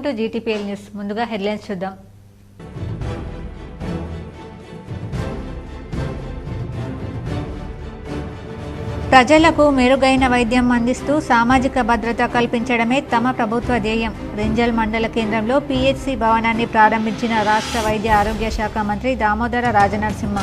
To GTPL news. ముందుగా headlines చూద్దాం. ప్రజలకు మెరుగైన వైద్యం అందిస్తూ సామాజిక భద్రత కల్పించడమే తమ ప్రభుత్వ ధ్యేయం. రెంజల్ మండల కేంద్రంలో పీహెచ్సీ భవనాన్ని ప్రారంభించిన రాష్ట్ర వైద్య ఆరోగ్య శాఖ మంత్రి దామోదర రాజనరసింహ.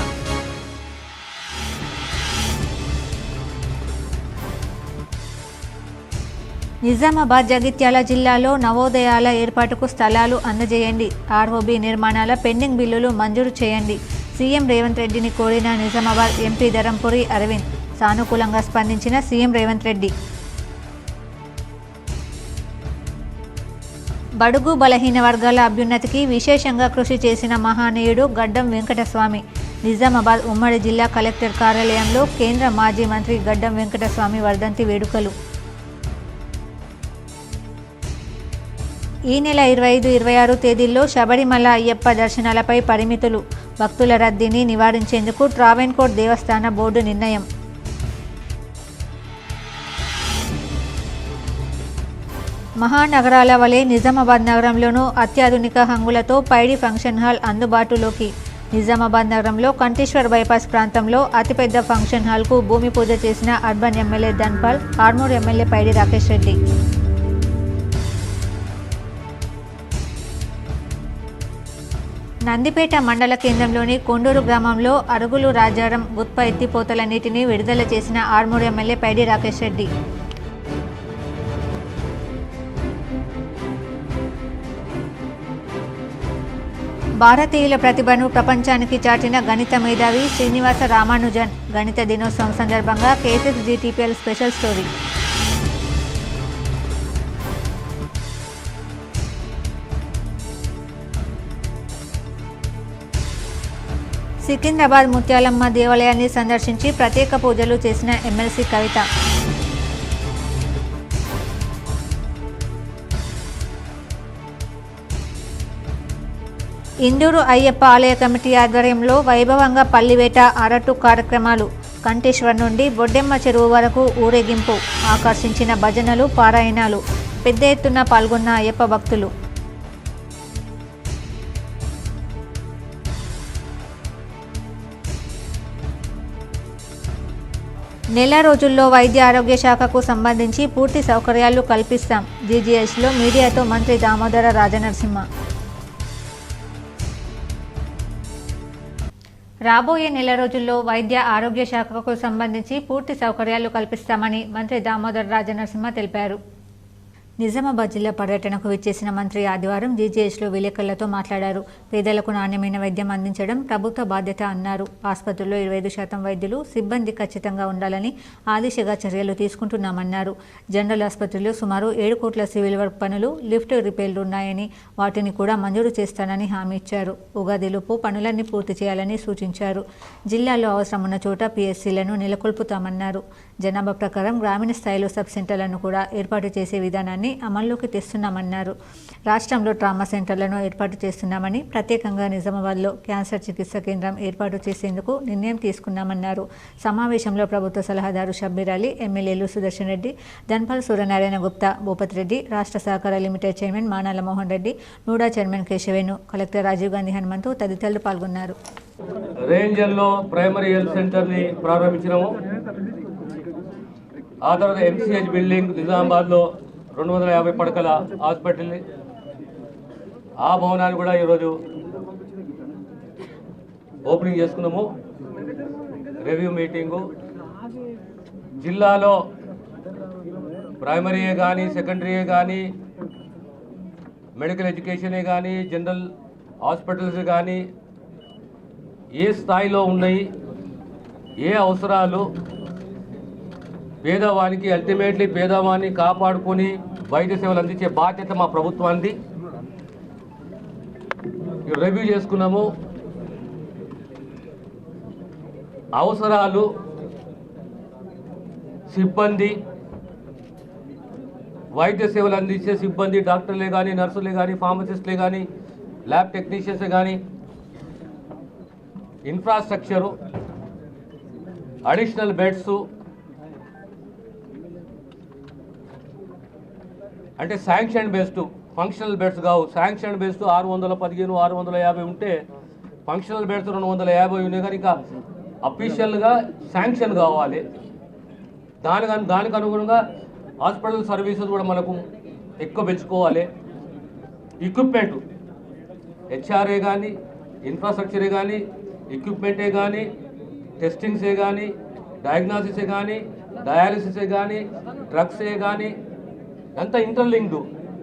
నిజామాబాద్, జగిత్యాల జిల్లాలో నవోదయాల ఏర్పాటుకు స్థలాలు అందజేయండి. ఆర్ఓబీ నిర్మాణాల పెండింగ్ బిల్లులు మంజూరు చేయండి. సీఎం రేవంత్ రెడ్డిని కోరిన నిజామాబాద్ ఎంపీ ధరంపురి అరవింద్. సానుకూలంగా స్పందించిన సీఎం రేవంత్ రెడ్డి. బడుగు బలహీన వర్గాల అభ్యున్నతికి విశేషంగా కృషి చేసిన మహానీయుడు గడ్డం వెంకటస్వామి. నిజామాబాద్ ఉమ్మడి జిల్లా కలెక్టర్ కార్యాలయంలో కేంద్ర మాజీ మంత్రి గడ్డం వెంకటస్వామి వర్ధంతి వేడుకలు. ఈ నెల 25, 26 తేదీల్లో శబరిమల అయ్యప్ప దర్శనాలపై పరిమితులు. భక్తుల రద్దీని నివారించేందుకు ట్రావెన్కోర్ దేవస్థాన బోర్డు నిర్ణయం. మహానగరాల వలె నిజామాబాద్ నగరంలోనూ అత్యాధునిక హంగులతో పైడి ఫంక్షన్ హాల్ అందుబాటులోకి. నిజామాబాద్ నగరంలో కంఠేశ్వర్ బైపాస్ ప్రాంతంలో అతిపెద్ద ఫంక్షన్ హాల్కు భూమి పూజ చేసిన urban MLA Dhanpal, Armoor MLA Paidi Rakesh Reddy. Nandipet మండల కేంద్రంలోని కొండూరు గ్రామంలో అరుగులు రాజారం గుత్ప ఎత్తిపోతల నీటిని విడుదల చేసిన ఆర్మూర్ ఎమ్మెల్యే పైడి రాకేష్ రెడ్డి. భారతీయుల ప్రతిభను ప్రపంచానికి చాటిన గణిత మేధావి శ్రీనివాస రామానుజన్. గణిత దినోత్సవం సందర్భంగా KSS GTPL special story. Secunderabad Muthyalamma దేవాలయాన్ని సందర్శించి ప్రత్యేక పూజలు చేసిన ఎమ్మెల్సీ కవిత. ఇందూరు అయ్యప్ప ఆలయ కమిటీ ఆధ్వర్యంలో వైభవంగా పల్లివేట, అరటు కార్యక్రమాలు. కంఠేశ్వర్ నుండి బొడ్డెమ్మ చెరువు వరకు ఊరేగింపు. ఆకర్షించిన భజనలు, పారాయణాలు. పెద్ద ఎత్తున పాల్గొన్న అయ్యప్ప భక్తులు. నెల రోజుల్లో వైద్య ఆరోగ్య శాఖకు సంబంధించి పూర్తి సౌకర్యాలు కల్పిస్తాం. జీజీహెచ్లో మీడియాతో మంత్రి దామోదర రాజనరసింహ. రాబోయే నెల రోజుల్లో వైద్య ఆరోగ్య శాఖకు సంబంధించి పూర్తి సౌకర్యాలు కల్పిస్తామని మంత్రి దామోదర రాజనరసింహ తెలిపారు. నిజామాబాద్ జిల్లా పర్యటనకు విచ్చేసిన మంత్రి ఆదివారం జీజీహెచ్లో విలేకరులతో మాట్లాడారు. పేదలకు నాణ్యమైన వైద్యం అందించడం ప్రభుత్వ బాధ్యత అన్నారు. ఆసుపత్రుల్లో 25% వైద్యులు, సిబ్బంది ఖచ్చితంగా ఉండాలని ఆ దిశగా చర్యలు తీసుకుంటున్నామన్నారు. జనరల్ ఆసుపత్రిలో సుమారు 7 కోట్ల సివిల్ వర్క్ పనులు, లిఫ్ట్ రిపేర్లు ఉన్నాయని వాటిని కూడా మంజూరు చేస్తానని హామీ ఇచ్చారు. ఉగాదిలోపు పనులన్నీ పూర్తి చేయాలని సూచించారు. జిల్లాలో అవసరం ఉన్న చోట పీఎస్సీలను నెలకొల్పుతామన్నారు. జనాభా ప్రకారం గ్రామీణ స్థాయిలో సబ్ సెంటర్లను కూడా ఏర్పాటు చేసే విధానాన్ని అమల్లోకి తెస్తున్నామన్నారు. రాష్ట్రంలో ట్రామా సెంటర్లను ఏర్పాటు చేస్తున్నామని, ప్రత్యేకంగా నిజామాబాద్లో క్యాన్సర్ చికిత్స కేంద్రం ఏర్పాటు చేసేందుకు నిర్ణయం తీసుకున్నామన్నారు. సమావేశంలో ప్రభుత్వ సలహాదారు షబ్బీర్ అలీ, ఎమ్మెల్యేలు సుదర్శన్ రెడ్డి, ధన్పాల్ సూర్యనారాయణ గుప్తా, భూపత్ రెడ్డి, రాష్ట్ర సహకార limited chairman Manala Mohan Reddy, NUDA chairman Keshavenu, collector Rajiv Gandhi Hanumanthu తదితరులు పాల్గొన్నారు. రేంజల్లో ప్రైమరీ హెల్త్ సెంటర్ని ప్రారంభించినాము. ఆ తర్వాత ఎంసీహెచ్ బిల్డింగ్ నిజామాబాద్లో 250 పడకల హాస్పిటల్ని, ఆ భవనాన్ని కూడా ఈరోజు ఓపెనింగ్ చేసుకున్నాము. రివ్యూ మీటింగు జిల్లాలో ప్రైమరీయే కానీ, సెకండరీయే కానీ, మెడికల్ ఎడ్యుకేషనే కానీ, జనరల్ హాస్పిటల్స్ కానీ ఏ స్థాయిలో ఉన్నాయి, ఏ అవసరాలు, పేదవానికి అల్టిమేట్లీ పేదవాన్ని కాపాడుకొని వైద్య సేవలు అందించే బాధ్యత మా ప్రభుత్వానికి. రివ్యూ చేసుకున్నాము. అవసరాలు, సిబ్బంది, వైద్య సేవలు అందించే సిబ్బంది, డాక్టర్లే కానీ, నర్సులే కానీ, ఫార్మసిస్టులే కానీ, ల్యాబ్ టెక్నీషియన్సే కానీ, ఇన్ఫ్రాస్ట్రక్చరు, అడిషనల్ బెడ్స్, అంటే శాంక్షన్ బేస్డ్ ఫంక్షనల్ బెడ్స్ కావు. శాంక్షన్ బెడ్స్ 615, 650 ఉంటే ఫంక్షనల్ బెడ్స్ 250 ఉన్నాయి. కానీ ఇంకా అఫీషియల్గా శాంక్షన్ కావాలి. దానికి అనుగుణంగా హాస్పిటల్ సర్వీసెస్ కూడా మనకు ఎక్కువ పెంచుకోవాలి. ఎక్విప్మెంట్ హెచ్ఆర్ఏ కానీ, ఇన్ఫ్రాస్ట్రక్చరే కానీ, ఎక్విప్మెంటే కానీ, టెస్టింగ్సే కానీ, డయాగ్నాసిసే కానీ, డయాలిసిసే కానీ, డ్రగ్సే కానీ అంతా ఇంటర్లింక్డ్.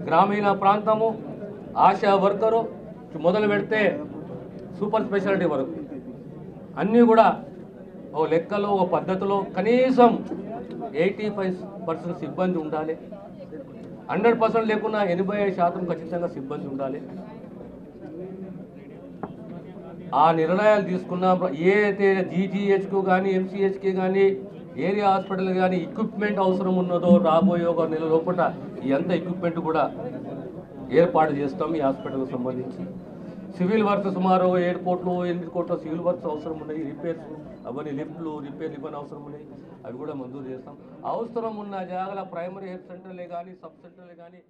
గ్రామీణ ప్రాంతము, ఆశా వర్కరు మొదలు పెడితే సూపర్ స్పెషాలిటీ వరకు అన్నీ కూడా ఓ లెక్కలో, ఓ పద్ధతిలో కనీసం 85% సిబ్బంది ఉండాలి. 100% లేకున్నా 85% ఖచ్చితంగా సిబ్బంది ఉండాలి. ఆ నిర్ణయాలు తీసుకున్న ఏ అయితే జీజీహెచ్కు కానీ, ఎంసీహెచ్కి కానీ, ఏరియా హాస్పిటల్ కానీ ఎక్విప్మెంట్ అవసరం ఉన్నదో రాబోయే ఒక నెల లోపల ఈ అంత ఎక్విప్మెంట్ కూడా ఏర్పాటు చేస్తాం. ఈ హాస్పిటల్కి సంబంధించి సివిల్ వర్క్స్ సుమారు 7 కోట్లు 8 కోట్ల సివిల్ వర్క్స్ అవసరం ఉన్నాయి. రిపేర్స్ అవన్నీ లిఫ్ట్లు రిపేర్లు ఇవన్నీ అవసరం ఉన్నాయి. అవి కూడా మంజూరు చేస్తాం. అవసరం ఉన్న జాగాల ప్రైమరీ హెల్త్ సెంటర్లే కానీ, సబ్ సెంటర్లే కానీ.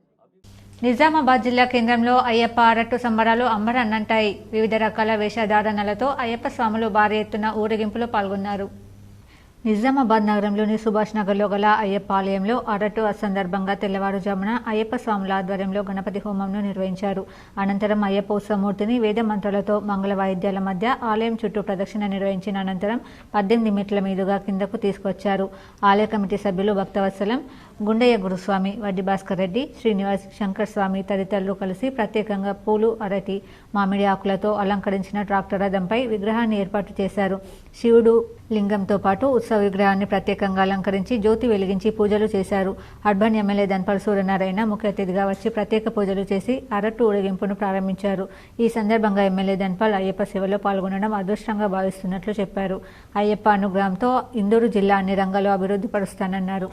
నిజామాబాద్ జిల్లా కేంద్రంలో అయ్యప్ప అరట్టు సంబరాలు అంబరాన్నంటాయి. వివిధ రకాల వేషధారణలతో అయ్యప్ప స్వాములు భారీ ఎత్తున ఊరేగింపులో పాల్గొన్నారు. నిజామాబాద్ నగరంలోని సుభాష్ నగర్లో గల అయ్యప్ప ఆలయంలో అరట్టు సందర్భంగా తెల్లవారుజామున అయ్యప్ప స్వాముల ఆధ్వర్యంలో గణపతి హోమంను నిర్వహించారు. అనంతరం అయ్యప్ప ఉత్సవమూర్తిని వేద మంత్రాలతో మంగళ వాయిద్యాల మధ్య ఆలయం చుట్టూ ప్రదక్షిణ నిర్వహించిన అనంతరం 18 మెట్ల మీదుగా కిందకు తీసుకొచ్చారు. ఆలయ కమిటీ సభ్యులు భక్తవత్సలం, గుండయ్య గురుస్వామి, వడ్డి భాస్కర్ రెడ్డి, శ్రీనివాస్, శంకర్ స్వామి తదితరులు కలిసి ప్రత్యేకంగా పూలు, అరటి, మామిడి ఆకులతో అలంకరించిన ట్రాక్టర్ రథంపై విగ్రహాన్ని ఏర్పాటు చేశారు. శివుడు లింగంతో పాటు ఉత్సవ విగ్రహాన్ని ప్రత్యేకంగా అలంకరించి జ్యోతి వెలిగించి పూజలు చేశారు. అర్బన్ ఎమ్మెల్యే ధన్పాల్ సూర్యనారాయణ ముఖ్య అతిథిగా వచ్చి ప్రత్యేక పూజలు చేసి అరట్టు ఊరేగింపును ప్రారంభించారు. ఈ సందర్భంగా ఎమ్మెల్యే ధన్పాల్ అయ్యప్ప సేవలో పాల్గొనడం అదృష్టంగా భావిస్తున్నట్లు చెప్పారు. అయ్యప్ప అనుగ్రహంతో ఇందూరు జిల్లా అన్ని రంగాల్లో అభివృద్ధి పరుస్తానన్నారు.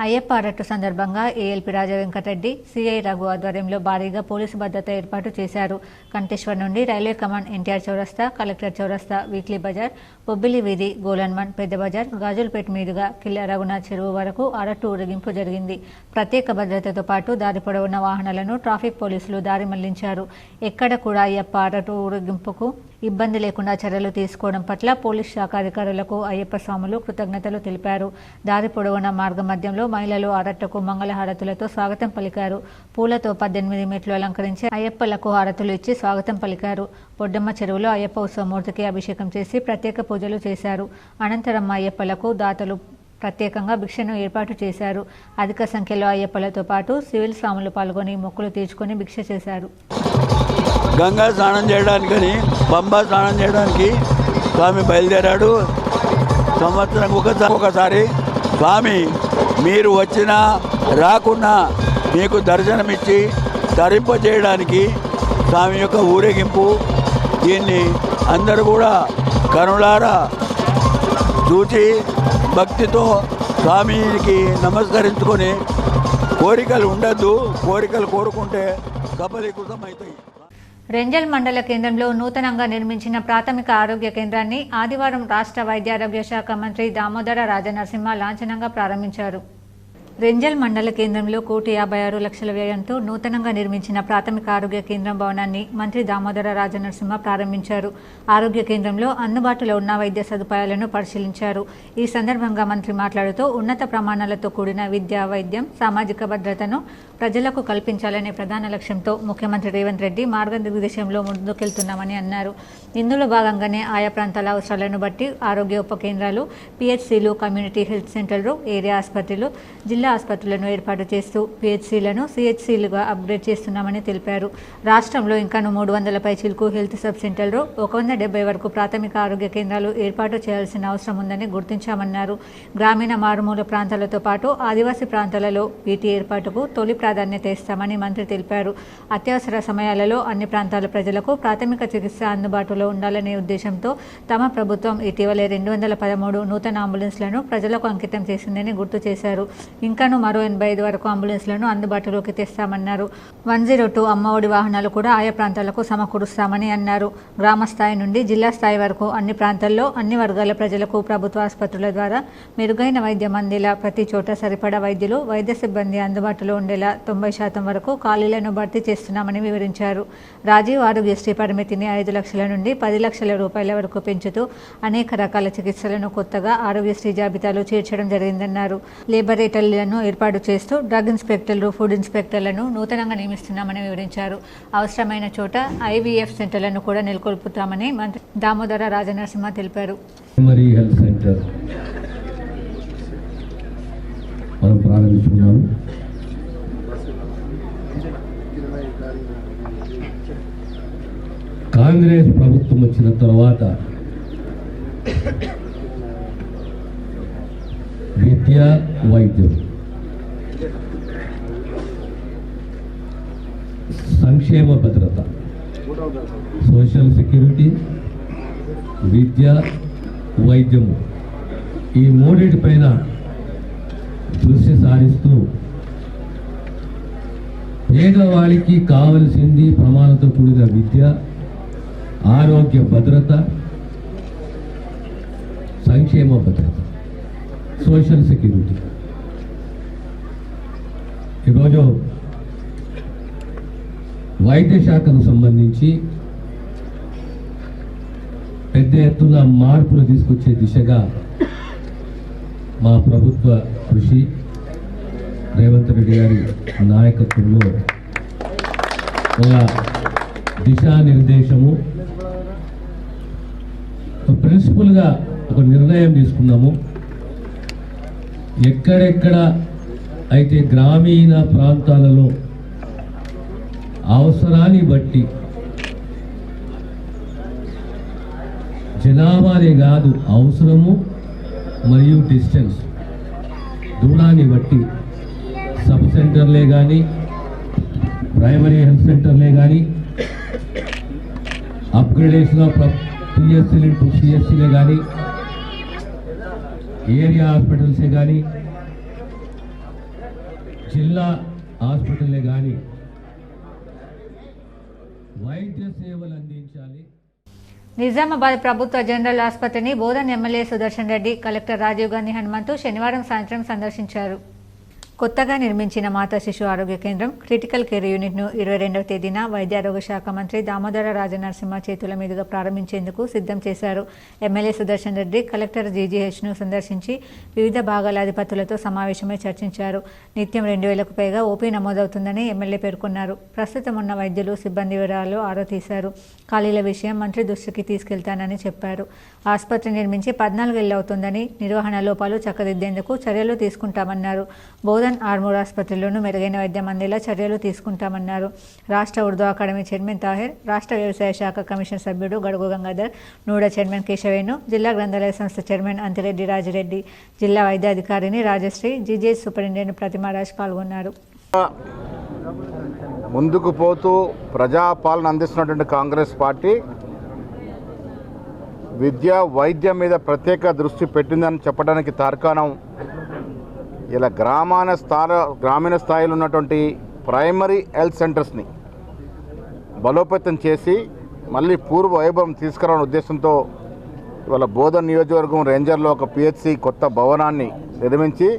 అయ్యప్ప అరట్టు సందర్భంగా ఏఎల్పీ రాజవెంకటరెడ్డి, సిఐ రఘు ఆధ్వర్యంలో భారీగా పోలీసు భద్రత ఏర్పాటు చేశారు. కంటేశ్వర్ నుండి రైల్వే కమాండ్, ఎన్టీఆర్ చౌరస్తా, కలెక్టర్ చౌరస్తా, వీక్లీ బజార్, బొబ్బిలి వీధి, గోలన్మన్, పెద్ద బజార్, గాజులపేట మీదుగా కిల్లా రఘునాథ్ చెరువు వరకు అరట్టు ఊరేగింపు జరిగింది. ప్రత్యేక భద్రతతో పాటు దారి పొడవున వాహనాలను ట్రాఫిక్ పోలీసులు దారి మళ్లించారు. ఎక్కడ కూడా అయ్యప్ప అరట్టు ఊరేగింపుకు ఇబ్బంది లేకుండా చర్యలు తీసుకోవడం పట్ల పోలీస్ శాఖ అధికారులకు అయ్యప్ప స్వాములు కృతజ్ఞతలు తెలిపారు. దారి పొడవున మార్గ మధ్యంలో మహిళలు అరట్టుకు మంగళహారతులతో స్వాగతం పలికారు. పూలతో 18 మెట్లు అలంకరించి అయ్యప్పలకు హారతులు ఇచ్చి స్వాగతం పలికారు. పొడ్డమ్మ చెరువులో అయ్యప్ప ఉత్సవమూర్తికి అభిషేకం చేసి ప్రత్యేక పూజలు చేశారు. అనంతరం అయ్యప్పలకు దాతలు ప్రత్యేకంగా భిక్షను ఏర్పాటు చేశారు. అధిక సంఖ్యలో అయ్యప్పలతో పాటు సివిల్ స్వాములు పాల్గొని మొక్కులు తీర్చుకొని భిక్ష చేశారు. గంగా స్నానం చేయడానికని, పంబా స్నానం చేయడానికి స్వామి బయలుదేరాడు. సంవత్సరం ఒకసారి స్వామి మీరు వచ్చినా రాకున్నా మీకు దర్శనమిచ్చి తరింపజేయడానికి స్వామి యొక్క ఊరేగింపు. దీన్ని అందరూ కూడా కనులారా చూచి భక్తితో స్వామికి నమస్కరించుకొని కోరికలు ఉండద్దు, కోరికలు కోరుకుంటే సఫలీకృతం అవుతాయి. రెంజల్ మండల కేంద్రంలో నూతనంగా నిర్మించిన ప్రాథమిక ఆరోగ్య కేంద్రాన్ని ఆదివారం రాష్ట్ర వైద్య ఆరోగ్య శాఖ మంత్రి దామోదర రాజనరసింహ లాంఛనంగా ప్రారంభించారు. రెంజల్ మండల కేంద్రంలో 1,56,00,000 వ్యయంతో నూతనంగా నిర్మించిన ప్రాథమిక ఆరోగ్య కేంద్రం భవనాన్ని మంత్రి దామోదర రాజనరసింహ ప్రారంభించారు. ఆరోగ్య కేంద్రంలో అందుబాటులో ఉన్న వైద్య సదుపాయాలను పరిశీలించారు. ఈ సందర్భంగా మంత్రి మాట్లాడుతూ ఉన్నత ప్రమాణాలతో కూడిన విద్య, వైద్యం, సామాజిక భద్రతను ప్రజలకు కల్పించాలనే ప్రధాన లక్ష్యంతో ముఖ్యమంత్రి రేవంత్ రెడ్డి మార్గనిర్దేశంలో ముందుకెళ్తున్నామని అన్నారు. ఇందులో భాగంగానే ఆయా ప్రాంతాల అవసరాలను బట్టి ఆరోగ్య ఉప కేంద్రాలు, పిహెచ్సిలు, కమ్యూనిటీ హెల్త్ సెంటర్లు, ఏరియా ఆసుపత్రులు, జిల్లా ఆసుపత్రులను ఏర్పాటు చేస్తూ పిహెచ్సిలను సిహెచ్సిలుగా అప్గ్రేడ్ చేస్తున్నామని తెలిపారు. రాష్ట్రంలో ఇంకా 300 పైచిలకు హెల్త్ సబ్ సెంటర్లు, 170 వరకు ప్రాథమిక ఆరోగ్య కేంద్రాలు ఏర్పాటు చేయాల్సిన అవసరం ఉందని గుర్తించామన్నారు. గ్రామీణ మారుమూల ప్రాంతాలతో పాటు ఆదివాసీ ప్రాంతాలలో వీటి ఏర్పాటుకు తొలి ప్రాధాన్యత ఇస్తామని మంత్రి తెలిపారు. అత్యవసర సమయాలలో అన్ని ప్రాంతాల ప్రజలకు ప్రాథమిక చికిత్స అందుబాటులో ఉండాలనే ఉద్దేశంతో తమ ప్రభుత్వం ఇటీవలే 213 నూతన అంబులెన్స్లను ప్రజలకు అంకితం చేసిందని గుర్తు చేశారు. ఇంకాను మరో 85 వరకు అంబులెన్స్లను అందుబాటులోకి తెస్తామన్నారు. 102 అమ్మఒడి వాహనాలు కూడా ఆయా ప్రాంతాలకు సమకూరుస్తామని అన్నారు. గ్రామ స్థాయి నుండి జిల్లా స్థాయి వరకు అన్ని ప్రాంతాల్లో అన్ని వర్గాల ప్రజలకు ప్రభుత్వ ఆసుపత్రుల ద్వారా మెరుగైన వైద్యం అందేలా ప్రతి చోట సరిపడా వైద్యులు, వైద్య సిబ్బంది అందుబాటులో ఉండేలా 90% వరకు ఖాళీలను భర్తీ చేస్తున్నామని వివరించారు. రాజీవ్ ఆరోగ్యశ్రీ పరిమితిని 5 లక్షల నుండి 10 లక్షల రూపాయల వరకు పెంచుతూ అనేక రకాల చికిత్సలను కొత్తగా ఆరోగ్యశ్రీ జాబితాలో చేర్చడం జరిగిందన్నారు. లేబొరేటరీలను ఏర్పాటు చేస్తూ డ్రగ్ ఇన్స్పెక్టర్లు, ఫుడ్ ఇన్స్పెక్టర్లను నూతనంగా నియమిస్తున్నామని వివరించారు. అవసరమైన చోట IVF సెంటర్లను కూడా నెలకొల్పుతామని మంత్రి దామోదర రాజనరసింహ తెలిపారు. మనం ప్రారంభించుకున్నాము. కాంగ్రెస్ ప్రభుత్వం వచ్చిన తర్వాత విద్య, వైద్యం, సంక్షేమ భద్రత, సోషల్ సెక్యూరిటీ, విద్య, వైద్యము ఈ మూడింటిపైన దృష్టి సారిస్తూ పేదవాళ్ళకి కావలసింది ప్రమాణంతో కూడిన విద్య, ఆరోగ్య భద్రత, సంక్షేమ భద్రత, సోషల్ సెక్యూరిటీ. ఈరోజు వైద్య శాఖకు సంబంధించి పెద్ద ఎత్తున మార్పులు తీసుకొచ్చే దిశగా మా ప్రభుత్వ కృషి, రేవంత్ రెడ్డి గారి నాయకత్వంలో ఒక దిశానిర్దేశము, ప్రిన్సిపల్గా ఒక నిర్ణయం తీసుకున్నాము. ఎక్కడెక్కడ అయితే గ్రామీణ ప్రాంతాలలో అవసరాన్ని బట్టి జనాభానే కాదు, అవసరము మరియు డిస్టెన్స్ దూరాన్ని బట్టి సబ్ సెంటర్లే కానీ, ప్రైమరీ హెల్త్ సెంటర్లే కానీ, అప్గ్రేడేషన్ ఆఫ్ PSC టు CSCలే కానీ, ఏరియా హాస్పిటల్సే కానీ, జిల్లా హాస్పిటల్లే కానీ వైద్య సేవలు అందించాలి. నిజామాబాద్ ప్రభుత్వ జనరల్ ఆసుపత్రిని బోధన్ ఎమ్మెల్యే సుదర్శన్ రెడ్డి, కలెక్టర్ రాజీవ్ గాంధీ హనుమంతు శనివారం సాయంత్రం సందర్శించారు. కొత్తగా నిర్మించిన మాతా శిశు ఆరోగ్య కేంద్రం, క్రిటికల్ కేర్ యూనిట్ను 22వ తేదీన వైద్య ఆరోగ్య శాఖ మంత్రి దామోదర రాజనరసింహ చేతుల మీదుగా ప్రారంభించేందుకు సిద్ధం చేశారు. ఎమ్మెల్యే సుదర్శన్ రెడ్డి కలెక్టర్ GGHను సందర్శించి వివిధ భాగాల అధిపతులతో సమావేశమై చర్చించారు. నిత్యం 2000కు పైగా OP నమోదవుతుందని ఎమ్మెల్యే పేర్కొన్నారు. ప్రస్తుతం ఉన్న వైద్యులు, సిబ్బంది వివరాలు ఆరా తీశారు. ఖాళీల విషయం మంత్రి దృష్టికి తీసుకెళ్తానని చెప్పారు. ఆసుపత్రి నిర్మించి 14 ఏళ్లు అవుతుందని, నిర్వహణ లోపాలు చక్కదిద్దేందుకు చర్యలు తీసుకుంటామన్నారు. బోధన్ ఆర్మూర్ ఆసుపత్రిలోనూ మెరుగైన వైద్యం అందేలా చర్యలు తీసుకుంటామన్నారు. రాష్ట్ర ఉర్దూ అకాడమీ చైర్మన్ తాహిర్, రాష్ట్ర వ్యవసాయ శాఖ కమిషన్ సభ్యుడు గడుగు గంగాధర్, నూడా చైర్మన్ కేశవేణు, జిల్లా గ్రంథాలయ సంస్థ చైర్మన్ అంతిరెడ్డి రాజిరెడ్డి, జిల్లా వైద్యాధికారిని రాజశ్రీ, GGH సూపరింటెండెంట్ ప్రతిమారాజ్ పాల్గొన్నారు. ముందుకు పోతూ ప్రజాపాలన అందిస్తున్నటువంటి కాంగ్రెస్ పార్టీ విద్య, వైద్యం మీద ప్రత్యేక దృష్టి పెట్టిందని చెప్పడానికి తార్కాణం ఇలా గ్రామీణ స్థాయిలో ఉన్నటువంటి ప్రైమరీ హెల్త్ సెంటర్స్ని బలోపేతం చేసి మళ్ళీ పూర్వ వైభవం తీసుకురావడం ఉద్దేశంతో ఇవాళ బోధన్ నియోజకవర్గం రేంజర్లో ఒక PHC కొత్త భవనాన్ని నిర్మించి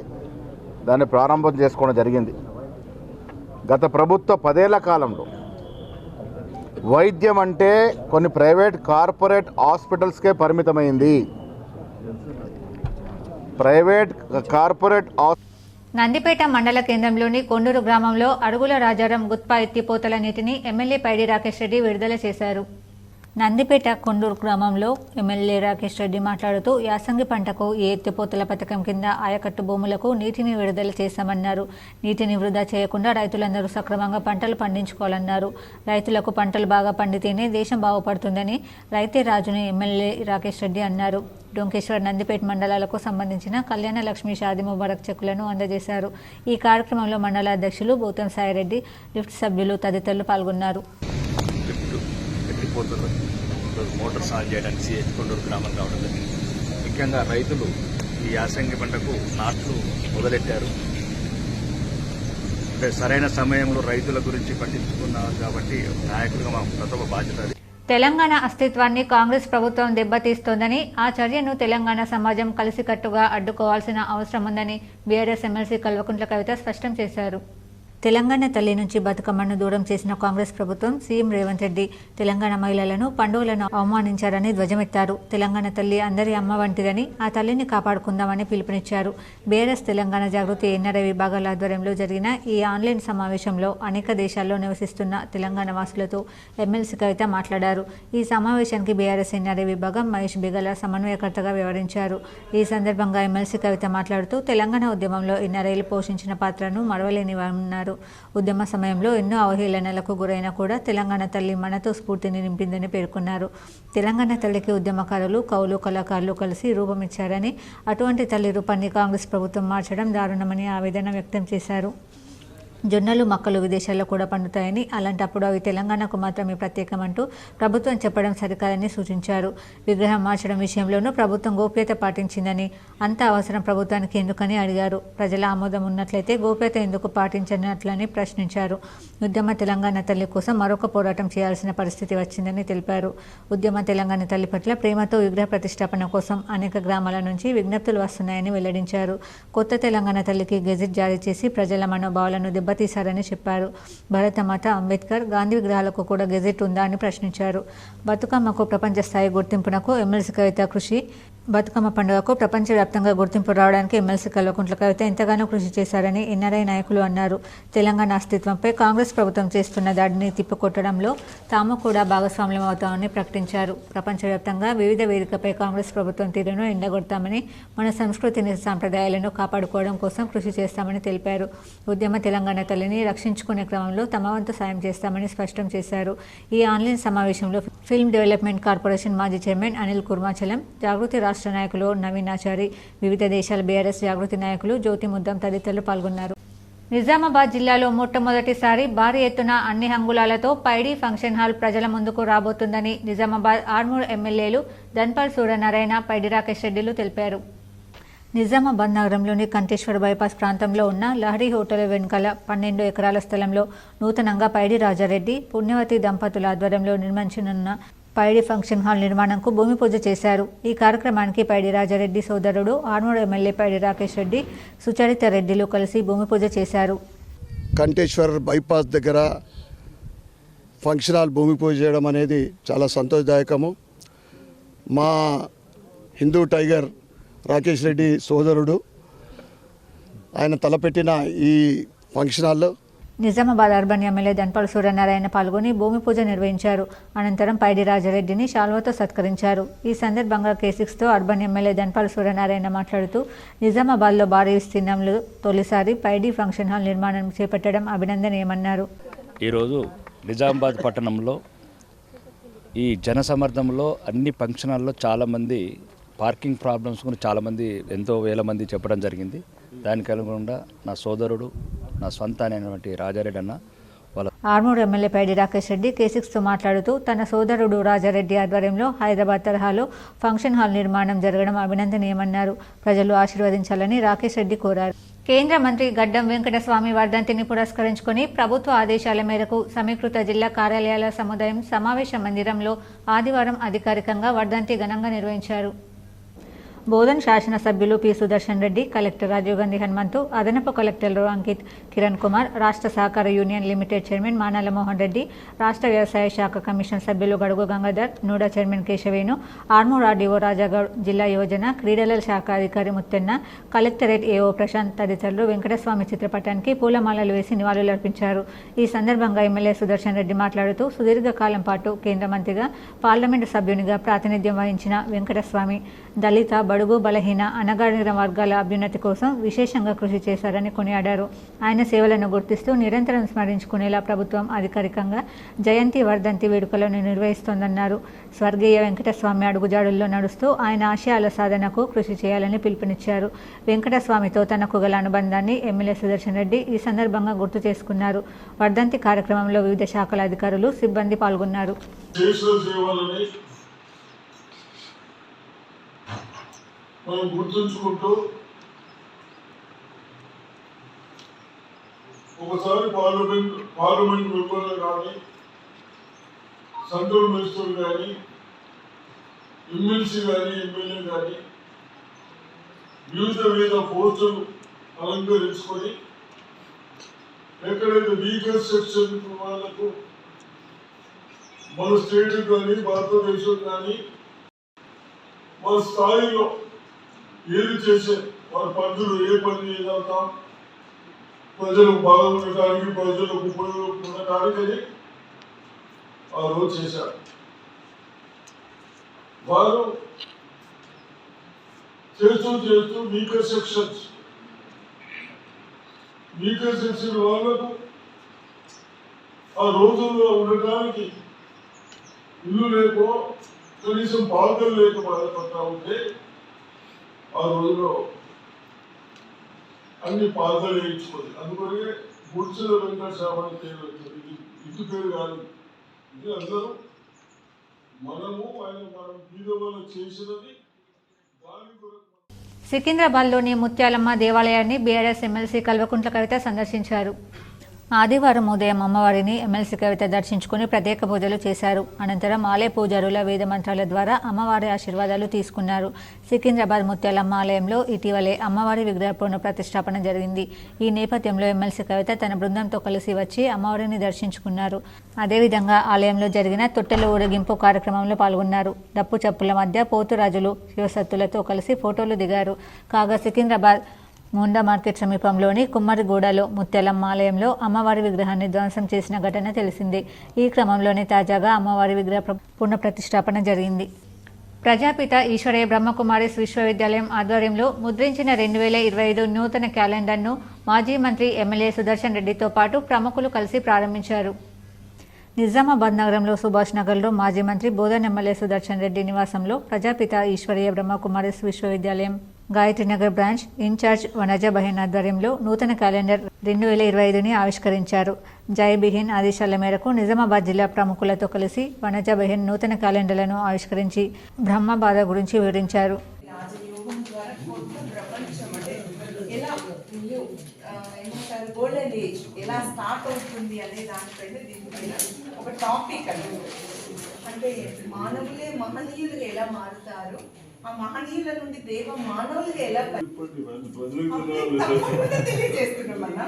దాన్ని ప్రారంభం చేసుకోవడం జరిగింది. గత ప్రభుత్వ 10 ఏళ్ల కాలంలో వైద్యం అంటే కొన్ని ప్రైవేట్ కార్పొరేట్ హాస్పిటల్స్కే పరిమితమైంది. నందిపేట మండల కేంద్రంలోని కొండూరు గ్రామంలో అడుగుల రాజారం గుత్పా ఎత్తిపోతల నీటిని ఎమ్మెల్యే పైడి రాకేష్ రెడ్డి విడుదల చేశారు. నందిపేట కొండూరు గ్రామంలో ఎమ్మెల్యే రాకేష్ రెడ్డి మాట్లాడుతూ యాసంగి పంటకు ఈ ఎత్తిపోతల పథకం కింద ఆయకట్టు భూములకు నీటిని విడుదల చేశామన్నారు. నీటిని వృధా చేయకుండా రైతులందరూ సక్రమంగా పంటలు పండించుకోవాలన్నారు. రైతులకు పంటలు బాగా పండితేనే దేశం బాగుపడుతుందని రైతే రాజుని ఎమ్మెల్యే రాకేష్ రెడ్డి అన్నారు. డొంకేశ్వర్, నందిపేట మండలాలకు సంబంధించిన కళ్యాణ లక్ష్మి షాదీ ముబారక్ చెక్కులను అందజేశారు. ఈ కార్యక్రమంలో మండల అధ్యక్షులు బూతం సాయిరెడ్డి, లిఫ్ట్ సభ్యులు తదితరులు పాల్గొన్నారు. మోటార్ సాగు చేయడానికి CH కొండూరు గ్రామం రావడం జరిగింది. ముఖ్యంగా రైతులు ఈ యాసంగి పంటకు నాట్లు మొదలెట్టారు. అంటే సరైన సమయంలో రైతుల గురించి పట్టించుకున్నారు కాబట్టి నాయకులుగా మా ప్రథమ బాధ్యత. తెలంగాణ అస్తిత్వాన్ని కాంగ్రెస్ ప్రభుత్వం దెబ్బతీస్తోందని, ఆ చర్యను తెలంగాణ సమాజం కలిసికట్టుగా అడ్డుకోవాల్సిన అవసరం ఉందని బీఆర్ఎస్ ఎమ్మెల్సీ కల్వకుంట్ల కవిత స్పష్టం చేశారు. తెలంగాణ తల్లి నుంచి బతుకమ్మను దూరం చేసిన కాంగ్రెస్ ప్రభుత్వం సీఎం రేవంత్ రెడ్డి తెలంగాణ మహిళలను పండుగలను అవమానించారని ధ్వజమెత్తారు. తెలంగాణ తల్లి అందరి అమ్మ వంటిదని, ఆ తల్లిని కాపాడుకుందామని పిలుపునిచ్చారు. బీఆర్ఎస్ తెలంగాణ జాగృతి ఎన్ఆర్ఐ విభాగాల ఆధ్వర్యంలో జరిగిన ఈ ఆన్లైన్ సమావేశంలో అనేక దేశాల్లో నివసిస్తున్న తెలంగాణ వాసులతో ఎమ్మెల్సీ కవిత మాట్లాడారు. ఈ సమావేశానికి బీఆర్ఎస్ ఎన్ఆర్ఐ విభాగం మహేష్ బిగల సమన్వయకర్తగా వ్యవహరించారు. ఈ సందర్భంగా ఎమ్మెల్సీ కవిత మాట్లాడుతూ తెలంగాణ ఉద్యమంలో ఎన్ఆర్ఐలు పోషించిన పాత్రను మరవలేనివన్నారు. ఉద్యమ సమయంలో ఎన్నో అవహేళనలకు గురైనా కూడా తెలంగాణ తల్లి మనతో స్ఫూర్తిని నింపిందని పేర్కొన్నారు. తెలంగాణ తల్లికి ఉద్యమకారులు, కవులు, కళాకారులు కలిసి రూపమిచ్చారని, అటువంటి తల్లి రూపాన్ని కాంగ్రెస్ ప్రభుత్వం మార్చడం దారుణమని ఆవేదన వ్యక్తం చేశారు. జొన్నలు, మక్కలు విదేశాల్లో కూడా పండుతాయని, అలాంటప్పుడు అవి తెలంగాణకు మాత్రమే ప్రత్యేకమంటూ ప్రభుత్వం చెప్పడం సరికాదని సూచించారు. విగ్రహం మార్చడం విషయంలోనూ ప్రభుత్వం గోప్యత పాటించిందని, అంత అవసరం ప్రభుత్వానికి ఎందుకని అడిగారు. ప్రజల ఆమోదం ఉన్నట్లయితే గోప్యత ఎందుకు పాటించనట్లని ప్రశ్నించారు. ఉద్యమ తెలంగాణ తల్లి కోసం మరొక పోరాటం చేయాల్సిన పరిస్థితి వచ్చిందని తెలిపారు. ఉద్యమ తెలంగాణ తల్లి పట్ల ప్రేమతో విగ్రహ ప్రతిష్టాపన కోసం అనేక గ్రామాల నుంచి విజ్ఞప్తులు వస్తున్నాయని వెల్లడించారు. కొత్త తెలంగాణ తల్లికి గెజిట్ జారీ చేసి ప్రజల మనోభావాలను దెబ్బతీశారని చెప్పారు. భరతమాత, అంబేద్కర్, గాంధీ విగ్రహాలకు కూడా గెజెట్ ఉందా అని ప్రశ్నించారు. బతుకమ్మకు ప్రపంచ స్థాయి గుర్తింపునకు ఎమ్మెల్సీ కవిత కృషి. బతుకమ్మ పండుగకు ప్రపంచవ్యాప్తంగా గుర్తింపు రావడానికి ఎమ్మెల్సీ కల్వకుంట్ల కవిత ఎంతగానో కృషి చేశారని ఎన్ఆర్ఐ నాయకులు అన్నారు. తెలంగాణ అస్తిత్వంపై కాంగ్రెస్ ప్రభుత్వం చేస్తున్న దాడిని తిప్పికొట్టడంలో తాము కూడా భాగస్వామ్యం అవుతామని ప్రకటించారు. ప్రపంచవ్యాప్తంగా వివిధ వేదికపై కాంగ్రెస్ ప్రభుత్వం తీరును ఎండగొడతామని, మన సంస్కృతిని, సాంప్రదాయాలను కాపాడుకోవడం కోసం కృషి చేస్తామని తెలిపారు. ఉద్యమ తెలంగాణ తల్లిని రక్షించుకునే క్రమంలో తమ వంతు సాయం చేస్తామని స్పష్టం చేశారు. ఈ ఆన్లైన్ సమావేశంలో ఫిల్మ్ డెవలప్మెంట్ కార్పొరేషన్ మాజీ చైర్మన్ అనిల్ కుర్మాచలం, జాగృతి రాష్ట్ర నాయకులు నవీన్ ఆచారి, వివిధ దేశాల బీఆర్ఎస్ జాగృతి నాయకులు జ్యోతి ముద్దం తదితరులు పాల్గొన్నారు. నిజామాబాద్ జిల్లాలో మొట్టమొదటిసారి భారీ ఎత్తున అన్ని హంగులాలతో పైడి ఫంక్షన్ హాల్ ప్రజల ముందుకు రాబోతుందని నిజామాబాద్ ఆర్మూర్ ఎమ్మెల్యేలు ధన్పాల్ సూర్యనారాయణ, పైడి రాకేష్ రెడ్డిలు తెలిపారు. నిజామాబాద్ నగరంలోని కంటేశ్వర బైపాస్ ప్రాంతంలో ఉన్న లహరి హోటల్ వెనుకల 12 ఎకరాల స్థలంలో నూతనంగా పైడి రాజారెడ్డి, పుణ్యవతి దంపతుల ఆధ్వర్యంలో నిర్మించనున్న పైడి ఫంక్షన్ హాల్ నిర్మాణంకు భూమి పూజ చేశారు. ఈ కార్యక్రమానికి పైడి రాజారెడ్డి సోదరుడు, ఆర్మూర్ ఎమ్మెల్యే పైడి రాకేష్ రెడ్డి, సుచరిత రెడ్డిలు కలిసి భూమి పూజ చేశారు. కంటేశ్వర్ బైపాస్ దగ్గర ఫంక్షన్ హాల్ భూమి పూజ చేయడం అనేది చాలా సంతోషదాయకము. మా హిందూ టైగర్ రాకేష్ రెడ్డి సోదరుడు ఆయన తలపెట్టిన ఈ ఫంక్షన్ హాల్లో నిజామాబాద్ అర్బన్ ఎమ్మెల్యే ధన్పాల్ సూర్యనారాయణ పాల్గొని భూమి పూజ నిర్వహించారు. అనంతరం పైడి రాజారెడ్డిని శాల్వాతో సత్కరించారు. ఈ సందర్భంగా K6తో అర్బన్ ఎమ్మెల్యే ధన్పాల్ సూర్యనారాయణ మాట్లాడుతూ, నిజామాబాద్లో భారీ విస్తీర్ణంలో తొలిసారి పైడి ఫంక్షన్ హాల్ నిర్మాణం చేపట్టడం అభినందనీయమన్నారు. ఈరోజు నిజామాబాద్ పట్టణంలో ఈ జనసమర్థంలో అన్ని ఫంక్షన్ హాల్లో చాలామంది పార్కింగ్ ప్రాబ్లమ్స్ గురించి చాలామంది ఎంతో వేల మంది చెప్పడం జరిగింది. దానికి అనుగుణంగా నా సోదరుడు, నా సొంత అయినటువంటి రాజారెడ్డి అన్న వాళ్ళ ఆర్మూర్ ఎమ్మెల్యే పైడి రాకేష్ రెడ్డి K6తో మాట్లాడుతూ, తన సోదరుడు రాజారెడ్డి ఆధ్వర్యంలో హైదరాబాద్ తరహాలో ఫంక్షన్ హాల్ నిర్మాణం జరగడం అభినందనీయమన్నారు. ప్రజలు ఆశీర్వదించాలని రాకేష్ రెడ్డి కోరారు. కేంద్ర మంత్రి గడ్డం వెంకటస్వామి వర్ధంతిని పురస్కరించుకొని ప్రభుత్వ ఆదేశాల మేరకు సమీకృత జిల్లా కార్యాలయాల సముదాయం సమావేశ మందిరంలో ఆదివారం అధికారికంగా వర్ధంతి ఘనంగా నిర్వహించారు. బోధన్ శాసనసభ్యులు పి సుదర్శన్ రెడ్డి, కలెక్టర్ రాజీవ్ గాంధీ హనుమంతు, అదనపు కలెక్టర్లు అంకిత్, కిరణ్ కుమార్, రాష్ట్ర సహకార union limited chairman Manala Mohan Reddy, రాష్ట్ర వ్యవసాయ శాఖ కమిషన్ సభ్యులు Gadugu Gangadhar, NUDA chairman Keshavenu, Armoor RDO Rajagoud, జిల్లా యువజన క్రీడల శాఖ అధికారి ముత్తెన్న, కలెక్టరేట్ ఏఓ ప్రశాంత్ తదితరులు వెంకటస్వామి చిత్రపటానికి పూలమాలలు వేసి నివాళులర్పించారు. ఈ సందర్భంగా ఎమ్మెల్యే సుదర్శన్ రెడ్డి మాట్లాడుతూ, సుదీర్ఘకాలం పాటు కేంద్ర మంత్రిగా, పార్లమెంటు సభ్యునిగా ప్రాతినిధ్యం వహించిన వెంకటస్వామి దళిత, బడుగు, బలహీన, అణగారిన వర్గాల అభ్యున్నతి కోసం విశేషంగా కృషి చేశారని కొనియాడారు. ఆయన సేవలను గుర్తిస్తూ నిరంతరం స్మరించుకునేలా ప్రభుత్వం అధికారికంగా జయంతి, వర్ధంతి వేడుకలను నిర్వహిస్తోందన్నారు. స్వర్గీయ వెంకటస్వామి అడుగుజాడుల్లో నడుస్తూ ఆయన ఆశయాల సాధనకు కృషి చేయాలని పిలుపునిచ్చారు. వెంకటస్వామితో తనకు గల అనుబంధాన్ని ఎమ్మెల్యే సుదర్శన్ రెడ్డి ఈ సందర్భంగా గుర్తు చేసుకున్నారు. వర్ధంతి కార్యక్రమంలో వివిధ శాఖల అధికారులు, సిబ్బంది పాల్గొన్నారు. మనం గుర్తుంచుకుంటూ ఒకసారి పార్లమెంట్ మెంబర్లు కానీ, సెంట్రల్ మినిస్టర్ కానీ, ఎమ్మెల్సీ కానీ, ఎమ్మెల్యే కానీ వివిధ పోస్టులు అలంకరించుకొని ఎక్కడైతే వీకర్ సెక్షన్ వాళ్ళకు మన స్టేట్ కానీ భారతదేశం కానీ మన స్థాయిలో ఏది చేసే వాళ్ళ పనులు ఏ పని చేయగలుగుతాం, ప్రజలకు బాగా ఉండటానికి, ప్రజలకు ఉపయోగపడటానికి ఆ రోజు చేశారు. వారు చేస్తూ వీకర్ సెక్షన్ వాళ్ళకు ఆ రోజుల్లో ఉండటానికి ఇల్లు లేకో కనీసం పాలకలు లేక బాధపడతా ఉంటే ఆ రోజులో అన్ని పాలకలు వేయించుకోండి. అందుకనే గుడిసెల వెంకటేశ్వర పేరు వచ్చింది. ఇంటి పేరు కాదు, ఇది అందరూ మనం బీదవాళ్ళు చేసినది. దాని కొరకు సికింద్రాబాద్లోని ముత్యాలమ్మ దేవాలయాన్ని బీఆర్ఎస్ ఎమ్మెల్సీ కల్వకుంట్ల కవిత సందర్శించారు. ఆదివారం ఉదయం అమ్మవారిని ఎమ్మెల్సీ కవిత దర్శించుకుని ప్రత్యేక పూజలు చేశారు. అనంతరం ఆలయ పూజారుల వేద మంత్రాల ద్వారా అమ్మవారి ఆశీర్వాదాలు తీసుకున్నారు. సికింద్రాబాద్ ముత్యాలమ్మ ఆలయంలో ఇటీవలే అమ్మవారి విగ్రహ పునఃప్రతిష్ఠాపన జరిగింది. ఈ నేపథ్యంలో ఎమ్మెల్సీ కవిత తన బృందంతో కలిసి వచ్చి అమ్మవారిని దర్శించుకున్నారు. అదేవిధంగా ఆలయంలో జరిగిన తొట్టెల ఊరేగింపు కార్యక్రమంలో పాల్గొన్నారు. డప్పు చప్పుల మధ్య పోతురాజులు శివసత్తులతో కలిసి ఫోటోలు దిగారు. కాగా సికింద్రాబాద్ ముండా మార్కెట్ సమీపంలోని కుమ్మరిగూడలో ముత్యాలమ్మ ఆలయంలో అమ్మవారి విగ్రహాన్ని ధ్వంసం చేసిన ఘటన తెలిసింది. ఈ క్రమంలోనే తాజాగా అమ్మవారి విగ్రహ పునఃప్రతిష్ఠాపన జరిగింది. ప్రజాపిత ఈశ్వరయ్య బ్రహ్మకుమారిస్ విశ్వవిద్యాలయం ఆధ్వర్యంలో ముద్రించిన 2025 నూతన క్యాలెండర్ను మాజీ మంత్రి ఎమ్మెల్యే సుదర్శన్ రెడ్డితో పాటు ప్రముఖులు కలిసి ప్రారంభించారు. నిజామాబాద్ నగరంలో సుభాష్ నగర్లో మాజీ మంత్రి బోధన్ ఎమ్మెల్యే సుదర్శన్ రెడ్డి నివాసంలో ప్రజాపిత ఈశ్వరయ్య బ్రహ్మకుమారిస్ విశ్వవిద్యాలయం గాయత్రీనగర్ బ్రాంచ్ ఇన్ఛార్జ్ వనజ బహెన్ ఆధ్వర్యంలో నూతన క్యాలెండర్ 2025ని ఆవిష్కరించారు. జై బిహిన్ ఆదేశాల మేరకు నిజామాబాద్ జిల్లా ప్రముఖులతో కలిసి వనజ బహెన్ నూతన క్యాలెండర్లను ఆవిష్కరించి బ్రహ్మ బాధ గురించి వివరించారు. గోల్డెన్ ఏజ్ ఎలా స్టార్ట్ అవుతుంది అనే దానిపైన దీనిపైన ఒక టాపిక్ అంటే మానవులే మహనీయులుగా ఎలా మారుతారు, ఆ మహనీయుల నుండి దేవ మానవులుగా ఎలా తెలియజేస్తున్నామన్నా.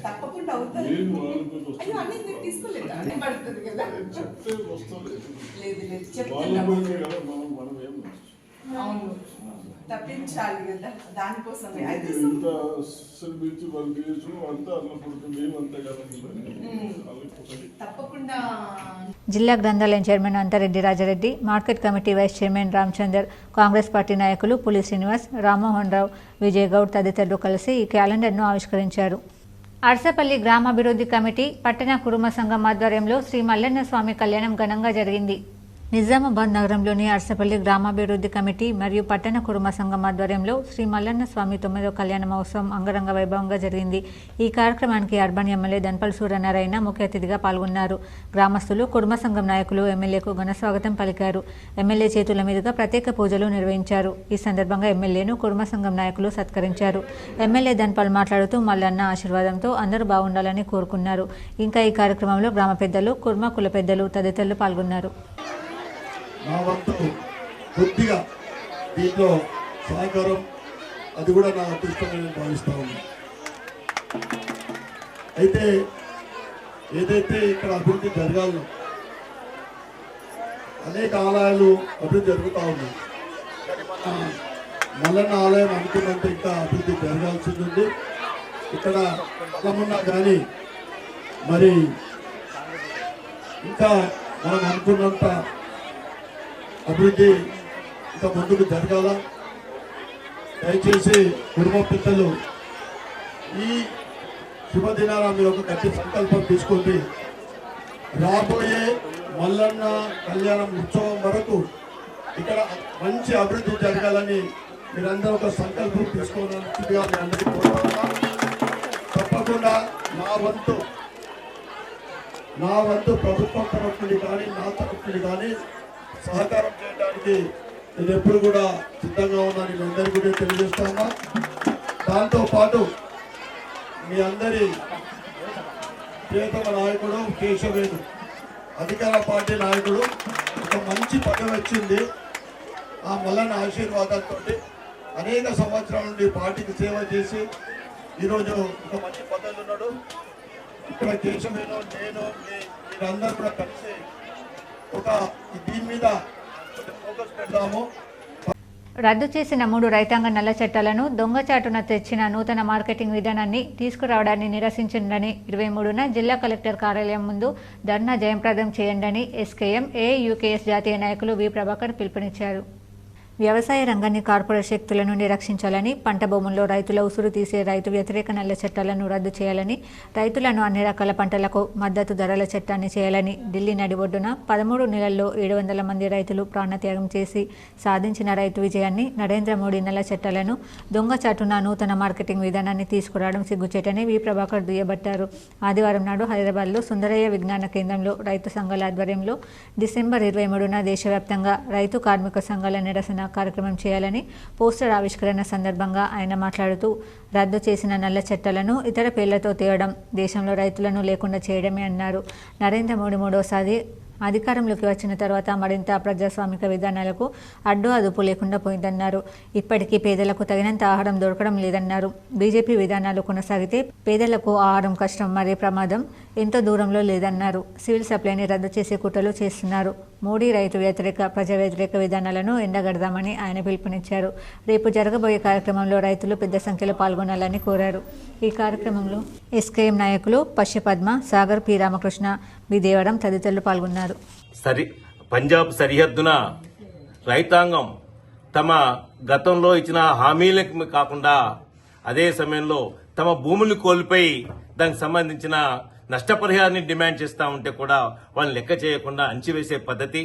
తప్పకుండా అవుతారు. అయ్యో అన్ని మీరు తీసుకోలేదు, అన్ని పడుతుంది కదా. లేదు లేదు చెప్తున్నాము. అవును తప్పించాలి కదా, దానికోసమే తప్పకుండా. జిల్లా గ్రంథాలయం chairman Anthareddy Rajareddy, market committee vice chairman Ramachandar, Congress party నాయకులు పులి శ్రీనివాస్, రామ్మోహన్ రావు, విజయ్ గౌడ్ తదితరులు కలిసి ఈ క్యాలెండర్ను ఆవిష్కరించారు. అర్సపల్లి గ్రామాభివృద్ధి కమిటీ, పట్టణ కుటుంబ సంఘం ఆధ్వర్యంలో శ్రీ మల్లన్న స్వామి కళ్యాణం ఘనంగా జరిగింది. నిజామాబాద్ నగరంలోని అర్సపల్లి గ్రామాభివృద్ధి కమిటీ మరియు పట్టణ కుటుంబ సంఘం ఆధ్వర్యంలో శ్రీ మల్లన్న స్వామి 9వ కళ్యాణ మహోత్సవం అంగరంగ వైభవంగా జరిగింది. ఈ కార్యక్రమానికి అర్బన్ ఎమ్మెల్యే ధన్పల్ సూర్యనారాయణ ముఖ్య అతిథిగా పాల్గొన్నారు. గ్రామస్తులు, కుటుంబ సంఘం నాయకులు ఎమ్మెల్యేకు ఘనస్వాగతం పలికారు. ఎమ్మెల్యే చేతుల మీదుగా ప్రత్యేక పూజలు నిర్వహించారు. ఈ సందర్భంగా ఎమ్మెల్యేను కుటుంబ సంఘం నాయకులు సత్కరించారు. ఎమ్మెల్యే ధన్పల్ మాట్లాడుతూ మల్లన్న ఆశీర్వాదంతో అందరూ బాగుండాలని కోరుకున్నారు. ఇంకా ఈ కార్యక్రమంలో గ్రామ పెద్దలు, కుర్మ కుల పెద్దలు తదితరులు పాల్గొన్నారు. నా వంతు కొద్దిగా దీంట్లో సహకారం, అది కూడా నా అదృష్టంగా నేను భావిస్తా ఉన్నాను. అయితే ఏదైతే ఇక్కడ అభివృద్ధి జరగాలో అనేక ఆలయాలు అభివృద్ధి జరుగుతూ ఉన్నాయి. మల్లన్న ఆలయం అనుకున్నంత ఇంకా అభివృద్ధి జరగాల్సింది ఉంది. ఇక్కడ బలమున్నా కానీ మరి ఇంకా మనం అనుకున్నంత అభివృద్ధి ఇంకా ముందుకు జరగాల. దయచేసి కుటుంబ పెద్దలు ఈ శుభదినాల మీరు ఒక గట్టి సంకల్పం తీసుకోండి. రాబోయే మల్లన్న కళ్యాణం ఉత్సవం వరకు ఇక్కడ మంచి అభివృద్ధి జరగాలని మీరందరూ ఒక సంకల్పం తీసుకోవాలన్నట్టుగా మీ అందరికీ కోరుతున్నాను. తప్పకుండా నా వంతు ప్రభుత్వం తరఫు నుండి కానీ నా తరఫు నుండి కానీ సహకారం చేయడానికి నేను ఎప్పుడు కూడా సిద్ధంగా ఉన్నాను. మీ అందరికీ కూడా తెలియజేస్తాను. దాంతోపాటు మీ అందరి ప్రియతమ నాయకుడు కేశవేణు, అధికార పార్టీ నాయకుడు, ఒక మంచి పదవి వచ్చింది. ఆ మల్లన్న ఆశీర్వాదంతో అనేక సంవత్సరాల నుండి పార్టీకి సేవ చేసి ఈరోజు ఒక మంచి పద్ధతి ఉన్నాడు. ఇక్కడ దేశమేనో నేను మీరందరూ కూడా కలిసి ఒక దీని మీద ఫోకస్ పెడదాము. రద్దు చేసిన 3 రైతాంగ నల్ల చట్టాలను దొంగచాటున తెచ్చిన నూతన మార్కెటింగ్ విధానాన్ని తీసుకురావడాన్ని నిరసించిందని 23న జిల్లా కలెక్టర్ కార్యాలయం ముందు ధర్నా జయప్రదం చేయండని ఎస్కేఎం ఏయూకేఎస్ జాతీయ నాయకులు వి ప్రభాకర్ పిలుపునిచ్చారు. వ్యవసాయ రంగాన్ని కార్పొరేట్ శక్తుల నుండి రక్షించాలని, పంట భూముల్లో రైతుల ఉసురు తీసే రైతు వ్యతిరేక నల్ల చట్టాలను రద్దు చేయాలని, రైతులను అన్ని రకాల పంటలకు మద్దతు ధరల చట్టాన్ని చేయాలని ఢిల్లీ నడిబొడ్డున 13 నెలల్లో 700 మంది రైతులు ప్రాణత్యాగం చేసి సాధించిన రైతు విజయాన్ని, నరేంద్ర మోడీ నల్ల చట్టాలను దొంగచాటున నూతన మార్కెటింగ్ విధానాన్ని తీసుకురావడం సిగ్గుచేటని వి ప్రభాకర్ దుయ్యబట్టారు. ఆదివారం నాడు హైదరాబాద్లో సుందరయ్య విజ్ఞాన కేంద్రంలో రైతు సంఘాల ఆధ్వర్యంలో డిసెంబర్ 23న దేశవ్యాప్తంగా రైతు కార్మిక సంఘాల నిరసన కార్యక్రమం చేయాలని పోస్టర్ ఆవిష్కరణ సందర్భంగా ఆయన మాట్లాడుతూ, రద్దు చేసిన నల్ల చట్టాలను ఇతర పేర్లతో తేవడం దేశంలో రైతులను లేకుండా చేయడమే అన్నారు. నరేంద్ర మోడీ మూడోసారి అధికారంలోకి వచ్చిన తర్వాత మరింత ప్రజాస్వామిక విధానాలకు అడ్డు అదుపు లేకుండా పోయిందన్నారు. ఇప్పటికీ పేదలకు తగినంత ఆహారం దొరకడం లేదన్నారు. బీజేపీ విధానాలు కొనసాగితే పేదలకు ఆహారం కష్టం మరే ప్రమాదం ఎంతో దూరంలో లేదన్నారు. సివిల్ సప్లైని రద్దు చేసే కుట్రలు చేస్తున్నారు. మోడీ రైతు వ్యతిరేక ప్రజా వ్యతిరేక విధానాలను ఎండగడదామని ఆయన పిలుపునిచ్చారు. రేపు జరగబోయే కార్యక్రమంలో రైతులు పెద్ద సంఖ్యలో పాల్గొనాలని కోరారు. ఈ కార్యక్రమంలో ఎస్కేఎం నాయకులు పశ్యపద్మ, సాగర్, పి రామకృష్ణ, బి దేవరం తదితరులు పాల్గొన్నారు. పంజాబ్ సరిహద్దున రైతాంగం తమ గతంలో ఇచ్చిన హామీలకు కాకుండా అదే సమయంలో తమ భూములు కోల్పోయి దానికి సంబంధించిన నష్టపరిహారాన్ని డిమాండ్ చేస్తూ ఉంటే కూడా వాళ్ళని లెక్క చేయకుండా అంచివేసే పద్ధతి,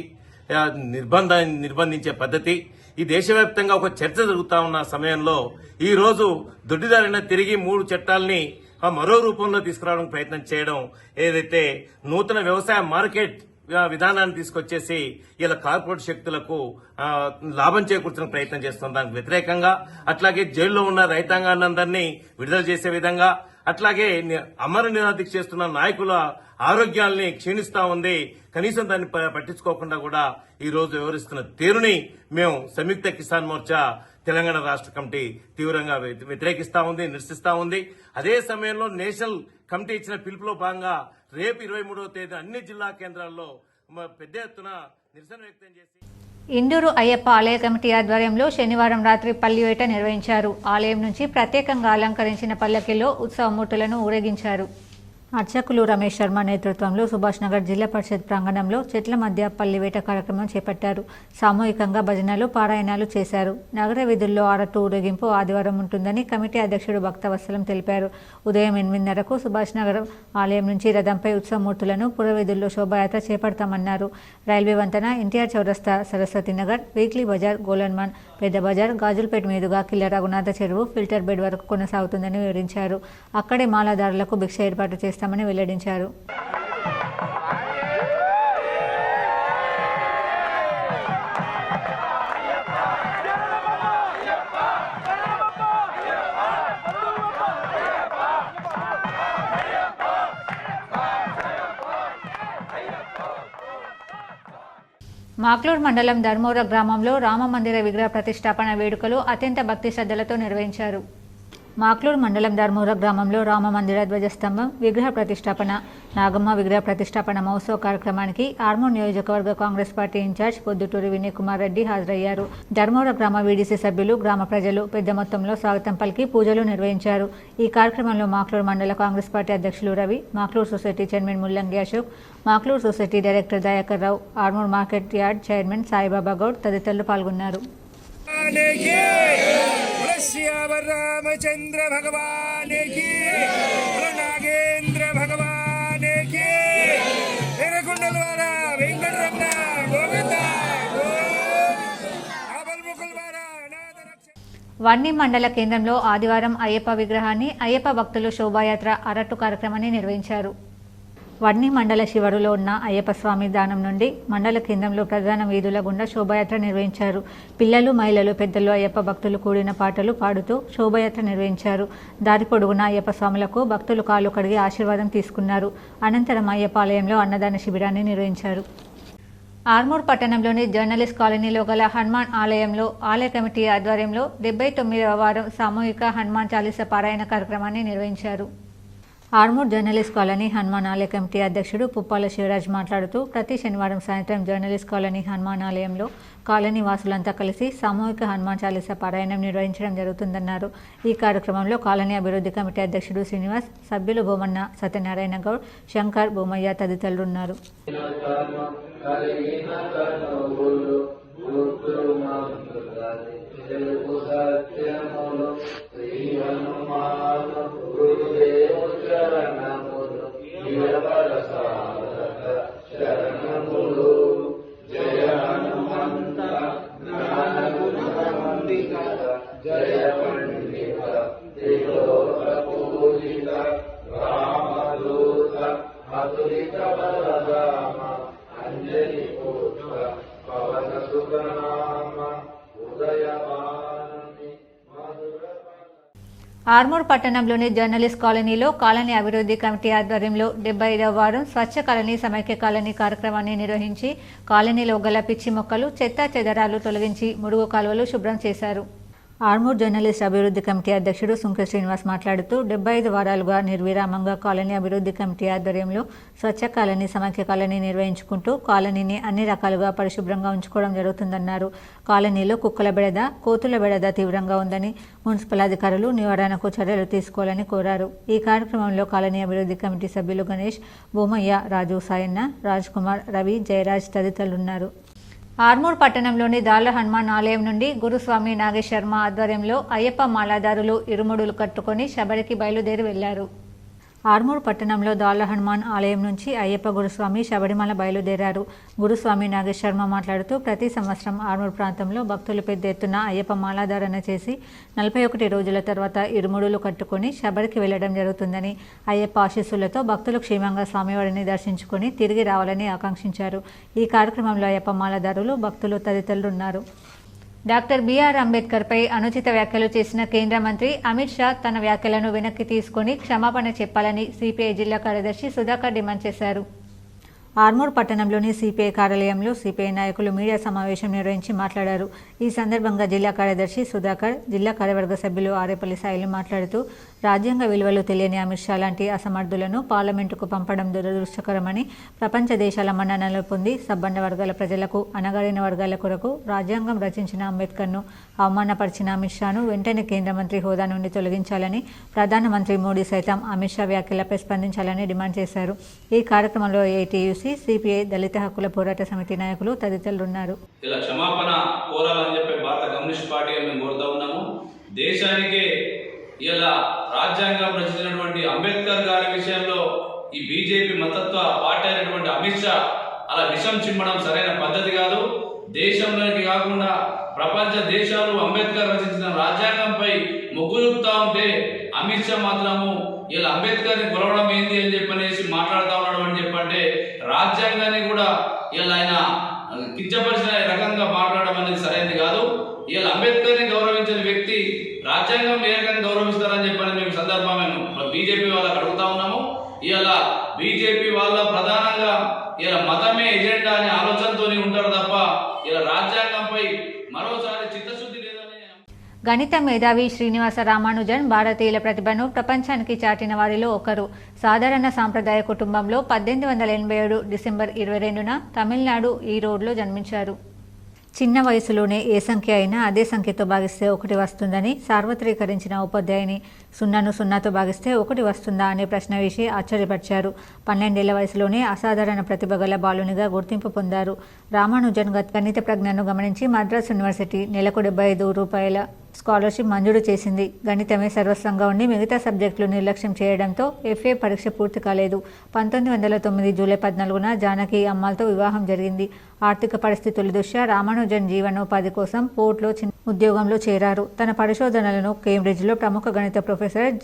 నిర్బంధించే పద్ధతి, ఈ దేశవ్యాప్తంగా ఒక చర్చ జరుగుతా ఉన్న సమయంలో ఈ రోజు దొడ్డిదారిన తిరిగి 3 చట్టాలని మరో రూపంలో తీసుకురావడానికి ప్రయత్నం చేయడం, ఏదైతే నూతన వ్యవసాయ మార్కెట్ విధానాన్ని తీసుకొచ్చేసి ఇలా కార్పొరేట్ శక్తులకు లాభం చేకూర్చిన ప్రయత్నం చేస్తున్న దానికి వ్యతిరేకంగా, అట్లాగే జైల్లో ఉన్న రైతాంగాన్నందరినీ విడుదల చేసే విధంగా, అట్లాగే అమర నిరాదీక్ష చేస్తున్న నాయకుల ఆరోగ్యాల్ని క్షీణిస్తా ఉంది. కనీసం దాన్ని పట్టించుకోకుండా కూడా ఈ రోజు వ్యవహరిస్తున్న తీరుని మేము సంయుక్త కిసాన్ మోర్చా తెలంగాణ రాష్ట్ర కమిటీ తీవ్రంగా వ్యతిరేకిస్తా ఉంది, నిరసిస్తా ఉంది. అదే సమయంలో నేషనల్ కమిటీ ఇచ్చిన పిలుపులో భాగంగా రేపు 23వ తేదీ అన్ని జిల్లా కేంద్రాల్లో పెద్ద ఎత్తున నిరసన వ్యక్తం చేసి ఇండూరు అయ్యప్ప ఆలయ కమిటీ ఆధ్వర్యంలో శనివారం రాత్రి పల్లివేట నిర్వహించారు. ఆలయం నుంచి ప్రత్యేకంగా అలంకరించిన పల్లకిలో ఉత్సవమూర్తులను ఊరేగించారు. అర్చకులు రమేష్ శర్మ నేతృత్వంలో సుభాష్ నగర్ జిల్లా పరిషత్ ప్రాంగణంలో చెట్ల మధ్య పల్లివేట కార్యక్రమం చేపట్టారు. సామూహికంగా భజనలు, పారాయణాలు చేశారు. నగర వీధుల్లో ఆరతు ఊరేగింపు ఆదివారం ఉంటుందని కమిటీ అధ్యక్షుడు భక్తవత్సలం తెలిపారు. ఉదయం 8:30కు సుభాష్ నగర్ ఆలయం నుంచి రథంపై ఉత్సవమూర్తులను పురవీధుల్లో శోభాయాత్ర చేపడతామన్నారు. రైల్వే వంతెన, ఎన్టీఆర్ చౌరస్తా, సరస్వతి నగర్, వీక్లీ బజార్, గోలన్మాన్, పెద్ద బజార్, గాజులపేట మీదుగా కిల్ల రఘునాథ చెరువు, ఫిల్టర్ బెడ్ వరకు కొనసాగుతుందని వివరించారు. అక్కడే మాలాదారులకు భిక్ష ఏర్పాటు చేస్తామని వెల్లడించారు. మాక్లూర్ మండలం ధర్మోర గ్రామంలో రామమందిర విగ్రహ ప్రతిష్టాపన వేడుకలు అత్యంత భక్తి శ్రద్ధలతో నిర్వహించారు. మాక్లూర్ మండలం ధర్మూర గ్రామంలో రామమందిర ధ్వజస్తంభం విగ్రహ ప్రతిష్టాపన, నాగమ్మ విగ్రహ ప్రతిష్టాపన మహోత్సవ కార్యక్రమానికి ఆర్మూర్ నియోజకవర్గ కాంగ్రెస్ పార్టీ ఇన్ఛార్జ్ పొద్దుటూరి వినయ్ కుమార్ రెడ్డి హాజరయ్యారు. ధర్మూర గ్రామ వీడీసీ సభ్యులు, గ్రామ ప్రజలు పెద్ద మొత్తంలో స్వాగతం పలికి పూజలు నిర్వహించారు. ఈ కార్యక్రమంలో మాక్లూర్ మండల కాంగ్రెస్ పార్టీ అధ్యక్షులు Ravi, Makloor society chairman Mullangi Ashok, Makloor society director Dayakar Rao, Armoor market yard chairman Saibaba Goud తదితరులు పాల్గొన్నారు. రామచంద్ర భగవాన్ కి, నాగేంద్ర భగవాన్ కి, ఎరకుండలవాడ వెంకటరమణ గోవింద. వన్ని మండల కేంద్రంలో ఆదివారం అయ్యప్ప విగ్రహాన్ని అయ్యప్ప భక్తులు శోభాయాత్ర అరట్టు కార్యక్రమాన్ని నిర్వహించారు. వన్ని మండల శివరులో ఉన్న అయ్యప్ప స్వామి దానం నుండి మండల కేంద్రంలో ప్రధాన వీధుల గుండా శోభాయాత్ర నిర్వహించారు. పిల్లలు, మహిళలు, పెద్దలు అయ్యప్ప భక్తులు కూడిన పాటలు పాడుతూ శోభాయాత్ర నిర్వహించారు. దారి పొడుగున అయ్యప్ప స్వాములకు భక్తులు కాలు కడిగి ఆశీర్వాదం తీసుకున్నారు. అనంతరం అయ్యప్ప ఆలయంలో అన్నదాన శిబిరాన్ని నిర్వహించారు. ఆర్మూర్ పట్టణంలోని జర్నలిస్ట్ కాలనీలో గల హనుమాన్ ఆలయంలో ఆలయ కమిటీ ఆధ్వర్యంలో 79వ వారం సామూహిక హనుమాన్ చాలీసా పారాయణ కార్యక్రమాన్ని నిర్వహించారు. ఆర్మూర్ జర్నలిస్ట్ కాలనీ హనుమాన్ ఆలయ కమిటీ అధ్యక్షుడు పుప్పాల శివరాజ్ మాట్లాడుతూ ప్రతి శనివారం సాయంత్రం జర్నలిస్ట్ కాలనీ హనుమాన్ ఆలయంలో కాలనీ వాసులంతా కలిసి సామూహిక హనుమాన్ చాలీసా పారాయణం నిర్వహించడం జరుగుతుందన్నారు. ఈ కార్యక్రమంలో కాలనీ అభివృద్ధి కమిటీ అధ్యక్షుడు శ్రీనివాస్, సభ్యులు బొమ్మన్న, సత్యనారాయణ గౌడ్, శంకర్, బొమ్మయ్య తదితరులు ఉన్నారు. ఆర్మూర్ పట్టణంలోని జర్నలిస్ట్ కాలనీలో కాలనీ అభివృద్ధి కమిటీ ఆధ్వర్యంలో 75వ వారం స్వచ్ఛ కాలనీ సమైక్య కాలనీ కార్యక్రమాన్ని నిర్వహించి కాలనీలో గల పిచ్చి మొక్కలు, చెత్త చెదరాలు తొలగించి మురుగు కాలువలు శుభ్రం చేశారు. ఆర్మూర్ జర్నలిస్ట్ అభివృద్ధి కమిటీ అధ్యక్షుడు సుంక శ్రీనివాస్ మాట్లాడుతూ 75 వారాలుగా నిర్విరామంగా కాలనీ అభివృద్ధి కమిటీ ఆధ్వర్యంలో స్వచ్ఛ కాలనీ సమైక్య కాలనీ నిర్వహించుకుంటూ కాలనీని అన్ని రకాలుగా పరిశుభ్రంగా ఉంచుకోవడం జరుగుతుందన్నారు. కాలనీలో కుక్కల బెడద, కోతుల బెడద తీవ్రంగా ఉందని మున్సిపల్ అధికారులు నివారణకు చర్యలు తీసుకోవాలని కోరారు. ఈ కార్యక్రమంలో కాలనీ అభివృద్ధి కమిటీ సభ్యులు గణేష్, బొమ్మయ్య, రాజు, సాయన్న, రాజ్ కుమార్, రవి, జయరాజ్ తదితరులున్నారు. ఆర్మూర్ పట్టణంలోని దాళ్ల హనుమాన్ ఆలయం నుండి గురుస్వామి నాగేశ్ శర్మ ఆధ్వర్యంలో అయ్యప్ప మాలాదారులు ఇరుముడులు కట్టుకొని శబరికి బయలుదేరి వెళ్లారు. ఆర్మూర్ పట్టణంలో దాళ్ల హనుమాన్ ఆలయం నుంచి అయ్యప్ప గురుస్వామి శబరిమల బయలుదేరారు. గురుస్వామి నాగేశ్ శర్మ మాట్లాడుతూ ప్రతి సంవత్సరం ఆర్మూర్ ప్రాంతంలో భక్తులు పెద్ద ఎత్తున అయ్యప్ప మాలాధారణ చేసి 41 రోజుల తర్వాత ఇరుముడులు కట్టుకొని శబరికి వెళ్లడం జరుగుతుందని, అయ్యప్ప ఆశీస్సులతో భక్తులు క్షేమంగా స్వామివారిని దర్శించుకొని తిరిగి రావాలని ఆకాంక్షించారు. ఈ కార్యక్రమంలో అయ్యప్ప మాలాదారులు, భక్తులు తదితరులు ఉన్నారు. డాక్టర్ బిఆర్ అంబేద్కర్పై అనుచిత వ్యాఖ్యలు చేసిన కేంద్ర మంత్రి అమిత్ షా తన వ్యాఖ్యలను వెనక్కి తీసుకుని క్షమాపణ చెప్పాలని సిపిఐ జిల్లా కార్యదర్శి సుధాకర్ డిమాండ్ చేశారు. ఆర్మూర్ పట్టణంలోని సిపిఐ కార్యాలయంలో సిపిఐ నాయకులు మీడియా సమావేశం నిర్వహించి మాట్లాడారు. ఈ సందర్భంగా జిల్లా కార్యదర్శి సుధాకర్, జిల్లా కార్యవర్గ సభ్యులు ఆరేపల్లి సాయిలు మాట్లాడుతూ రాజ్యాంగ విలువలు తెలియని అమిత్ షా లాంటి అసమర్థులను పార్లమెంటుకు పంపడం దురదృష్టకరమని, ప్రపంచ దేశాల మన్ననలు పొంది సబ్బండ వర్గాల ప్రజలకు, అణగారిన వర్గాల కొరకు రాజ్యాంగం రచించిన అంబేద్కర్ను అవమానపరిచిన అమిత్ షాను వెంటనే కేంద్ర మంత్రి హోదా నుండి తొలగించాలని, ప్రధానమంత్రి మోడీ సైతం అమిత్ షా వ్యాఖ్యలపై స్పందించాలని డిమాండ్ చేశారు. ఈ కార్యక్రమంలో ఏటీయూసీ, సిపిఐ, దళిత హక్కుల పోరాట సమితి నాయకులు తదితరులు ఉన్నారు. ఇలా క్షమాపణ కోరాలని చెప్పి భారత కమ్యూనిస్ట్ పార్టీ మేము కోరుతా ఉన్నాము. దేశానికి ఇలా రాజ్యాంగం రచించినటువంటి అంబేద్కర్ గారి విషయంలో ఈ బీజేపీ మతత్వ పార్టీ అయినటువంటి అమిత్ షా అలా విషం చిమ్మడం సరైన పద్ధతి కాదు. దేశంలోకి కాకుండా ప్రపంచ దేశాలు అంబేద్కర్ రచించిన రాజ్యాంగంపై మొగ్గు చూపుతా ఉంటే అమిత్ షా మాత్రము ఇలా అంబేద్కర్ని కొలవడం ఏంది అని చెప్పనేసి మాట్లాడుతూ ఉన్నాడు అని చెప్పంటే రాజ్యాంగాన్ని కూడా ఇలా ఆయన కించపరిచిన రకంగా మాట్లాడడం అనేది సరైనది కాదు. ఇలా అంబేద్కర్ని గౌరవించిన వ్యక్తి రాజ్యాంగం ఏ రకంగా గౌరవిస్తారని చెప్పని మేము సందర్భం బీజేపీ వాళ్ళకి అడుగుతా ఉన్నాము. ఇలా బీజేపీ వాళ్ళ ప్రధానంగా ఇలా మతమే ఎజెండా అనే ఆలోచనతో ఉంటారు తప్ప ఇలా రాజ్యాంగంపై మరోసారి చిత్తశుద్ధి లేదని. గణిత మేధావి శ్రీనివాస రామానుజన్ భారతీయుల ప్రతిభను ప్రపంచానికి చాటిన వారిలో ఒకరు. సాధారణ సాంప్రదాయ కుటుంబంలో 1887 డిసెంబర్ 22న తమిళనాడు ఈరోడ్లో జన్మించారు. చిన్న వయసులోనే ఏ సంఖ్య అయినా అదే సంఖ్యతో భాగిస్తే 1 వస్తుందని సార్వత్రీకరించిన ఉపాధ్యాయుని 0ను 0తో భాగిస్తే 1 వస్తుందా అనే ప్రశ్న వేసి ఆశ్చర్యపరిచారు. 12 ఏళ్ల వయసులోనే అసాధారణ ప్రతిభ గల బాలునిగా గుర్తింపు పొందారు. రామానుజన్ గణిత ప్రజ్ఞను గమనించి మద్రాస్ యూనివర్సిటీ నెలకు ₹75 స్కాలర్షిప్ మంజూరు చేసింది. గణితమే సర్వస్వంగా ఉండి మిగతా సబ్జెక్టులు నిర్లక్ష్యం చేయడంతో ఎఫ్ఏ పరీక్ష పూర్తి కాలేదు. 1909 జూలై 14న జానకి అమ్మాల్తో వివాహం జరిగింది. ఆర్థిక పరిస్థితుల దృష్ట్యా రామానుజన్ జీవనోపాధి కోసం పోర్ట్లో ఉద్యోగంలో చేరారు. తన పరిశోధనలను కేంబ్రిడ్జ్లో ప్రముఖ గణిత ప్రొఫెసర్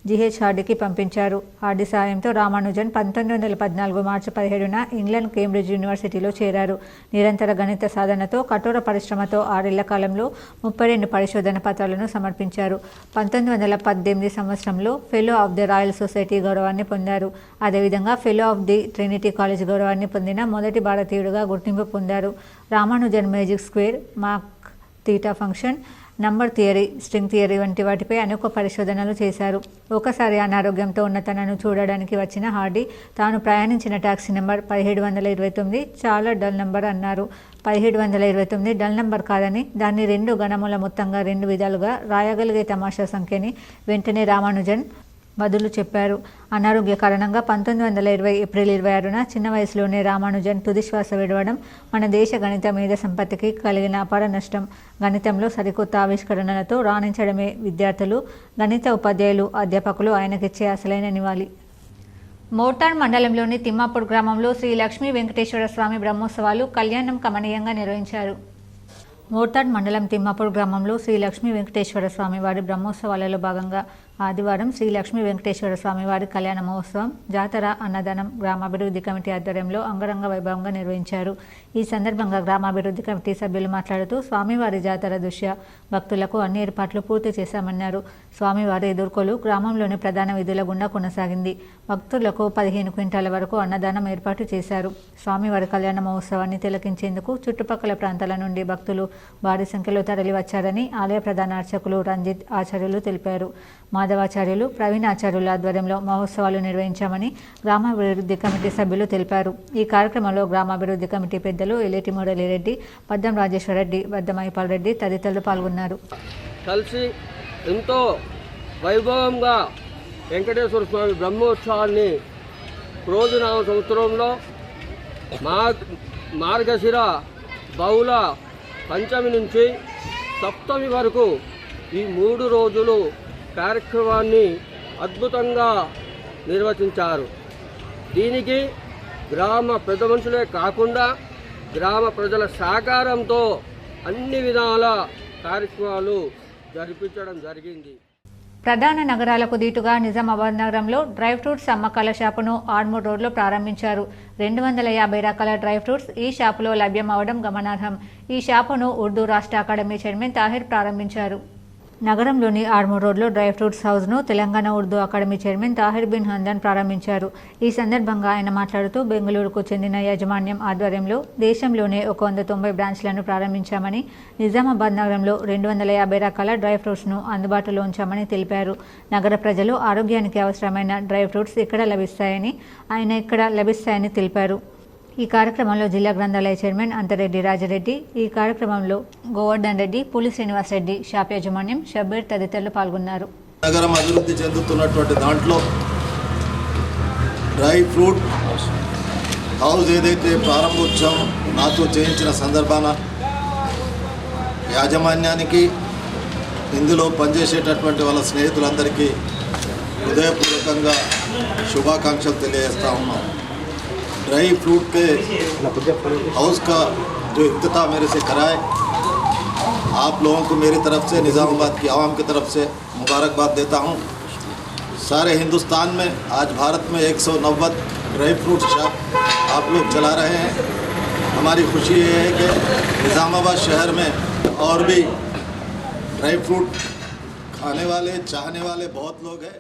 జీహెచ్ హార్డీకి పంపించారు. హార్డీ సాయంతో రామానుజన్ 1914 మార్చి 17న ఇంగ్లాండ్ కేంబ్రిడ్జ్ యూనివర్సిటీలో చేరారు. నిరంతర గణిత సాధనతో కఠోర పరిశ్రమతో 6 ఏళ్ల కాలంలో 32 పరిశోధన పత్రాలను సమర్పించారు. 1918 సంవత్సరంలో fellow of the Royal Society గౌరవాన్ని పొందారు. అదేవిధంగా fellow of the Trinity College గౌరవాన్ని పొందిన మొదటి భారతీయుడిగా గుర్తింపు పొందారు. Ramanujan magic square, mock theta function, number theory, string theory వంటి వాటిపై అనేక పరిశోధనలు చేశారు. ఒకసారి అనారోగ్యంతో ఉన్న తనను చూడడానికి వచ్చిన హార్డీ తాను ప్రయాణించిన టాక్సీ నెంబర్ 1729 చాలా డల్ నంబర్ అన్నారు. 1729 డల్ నంబర్ కాదని, దాన్ని 2 గణముల మొత్తంగా 2 విధాలుగా రాయగలిగే తమాషా సంఖ్యని వెంటనే రామానుజన్ బదులు చెప్పారు. అనారోగ్య కారణంగా 1920 ఏప్రిల్ 26న చిన్న వయసులోనే రామానుజన్ తుదిశ్వాస విడవడం మన దేశ గణిత మేధ సంపత్తికి కలిగిన అపార నష్టం. గణితంలో సరికొత్త ఆవిష్కరణలతో రాణించడమే విద్యార్థులు, గణిత ఉపాధ్యాయులు, అధ్యాపకులు ఆయనకిచ్చే అసలైన నివాళి. మోర్తాడ్ మండలంలోని తిమ్మాపూర్ గ్రామంలో శ్రీ లక్ష్మీ వెంకటేశ్వర స్వామి బ్రహ్మోత్సవాలు కళ్యాణం కమనీయంగా నిర్వహించారు. మోర్తాడ్ మండలం తిమ్మాపూర్ గ్రామంలో శ్రీ లక్ష్మీ వెంకటేశ్వర స్వామి వారి బ్రహ్మోత్సవాలలో భాగంగా ఆదివారం శ్రీ లక్ష్మీ వెంకటేశ్వర స్వామి వారి కళ్యాణ మహోత్సవం, జాతర, అన్నదానం గ్రామాభివృద్ధి కమిటీ ఆధ్వర్యంలో అంగరంగ వైభవంగా నిర్వహించారు. ఈ సందర్భంగా గ్రామాభివృద్ధి కమిటీ సభ్యులు మాట్లాడుతూ స్వామివారి జాతర దృష్ట్యా భక్తులకు అన్ని ఏర్పాట్లు పూర్తి చేశామన్నారు. స్వామివారి ఎదుర్కోలు గ్రామంలోని ప్రధాన వీధుల గుండా కొనసాగింది. భక్తులకు 15 క్వింటాల వరకు అన్నదానం ఏర్పాటు చేశారు. స్వామివారి కళ్యాణ మహోత్సవాన్ని తిలకించేందుకు చుట్టుపక్కల ప్రాంతాల నుండి భక్తులు భారీ సంఖ్యలో తరలి వచ్చారని ఆలయ ప్రధాన అర్చకులు రంజిత్ ఆచార్యులు తెలిపారు. మాధవాచార్యులు, ప్రవీణ్ ఆచార్యుల ఆధ్వర్యంలో మహోత్సవాలు నిర్వహించామని గ్రామాభివృద్ధి కమిటీ సభ్యులు తెలిపారు. ఈ కార్యక్రమంలో గ్రామాభివృద్ధి కమిటీ పెద్దలు ఎలేటి మురళిరెడ్డి, పద్దం రాజేశ్వరరెడ్డి, వద్దమైపాల్ రెడ్డి తదితరులు పాల్గొన్నారు. కలిసి ఎంతో వైభవంగా వెంకటేశ్వర స్వామి బ్రహ్మోత్సవాన్ని క్రోధనామ సంవత్సరంలో మార్గశిర బహుళ పంచమి నుంచి సప్తమి వరకు ఈ 3 రోజులు కార్యక్రమాన్ని అద్భుతంగా నిర్వహించారు. దీనికి గ్రామ పెద్ద మనుషులే కాకుండా గ్రామ ప్రజల సహకారంతో అన్ని విధాల కార్యక్రమాలు జరిపించడం జరిగింది. ప్రధాన నగరాలకు దీటుగా నిజామాబాద్ నగరంలో డ్రై ఫ్రూట్స్ అమ్మకాల షాపును ఆర్మూర్ రోడ్లో ప్రారంభించారు. 250 రకాల డ్రై ఫ్రూట్స్ ఈ షాపులో లభ్యమవడం గమనార్హం. ఈ షాపును ఉర్దూ రాష్ట్ర అకాడమీ చైర్మన్ తాహిర్ ప్రారంభించారు. నగరంలోని ఆర్మూర్ రోడ్లో డ్రై ఫ్రూట్స్ హౌస్ను తెలంగాణ ఉర్దూ అకాడమీ చైర్మన్ తాహిర్ బిన్ హందన్ ప్రారంభించారు. ఈ సందర్భంగా ఆయన మాట్లాడుతూ బెంగళూరుకు చెందిన యాజమాన్యం ఆధ్వర్యంలో దేశంలోనే 190 బ్రాంచ్లను ప్రారంభించామని, నిజామాబాద్ నగరంలో 250 రకాల డ్రై ఫ్రూట్స్ను అందుబాటులో ఉంచామని తెలిపారు. నగర ప్రజలు ఆరోగ్యానికి అవసరమైన డ్రై ఫ్రూట్స్ ఇక్కడ లభిస్తాయని తెలిపారు. ఈ కార్యక్రమంలో జిల్లా గ్రంథాలయ చైర్మన్ అంతరెడ్డి రాజరెడ్డి, ఈ కార్యక్రమంలో గోవర్ధన్ రెడ్డి, పులి శ్రీనివాస్ రెడ్డి, షాప్ యాజమాన్యం, షబ్బీర్ తదితరులు పాల్గొన్నారు. నగరం అభివృద్ధి చెందుతున్నటువంటి దాంట్లో డ్రై ఫ్రూట్ హౌస్ ఏదైతే ప్రారంభోత్సవం నాతో చేయించిన సందర్భాన యాజమాన్యానికి, ఇందులో పనిచేసేటటువంటి వాళ్ళ స్నేహితులందరికీ హృదయపూర్వకంగా శుభాకాంక్షలు తెలియజేస్తా ఉన్నాం. ड्राई फ्रूट के हाउस का जो इफ्तिताह मेरे से कराए, आप लोगों को मेरी तरफ से, निज़ामाबाद की आवाम की तरफ से मुबारकबाद देता हूँ. सारे हिंदुस्तान में आज भारत में 190 ड्राई फ्रूट शॉप आप लोग चला रहे हैं. हमारी खुशी ये है कि निज़ामाबाद शहर में और भी ड्राई फ्रूट खाने वाले, चाहने वाले बहुत लोग हैं.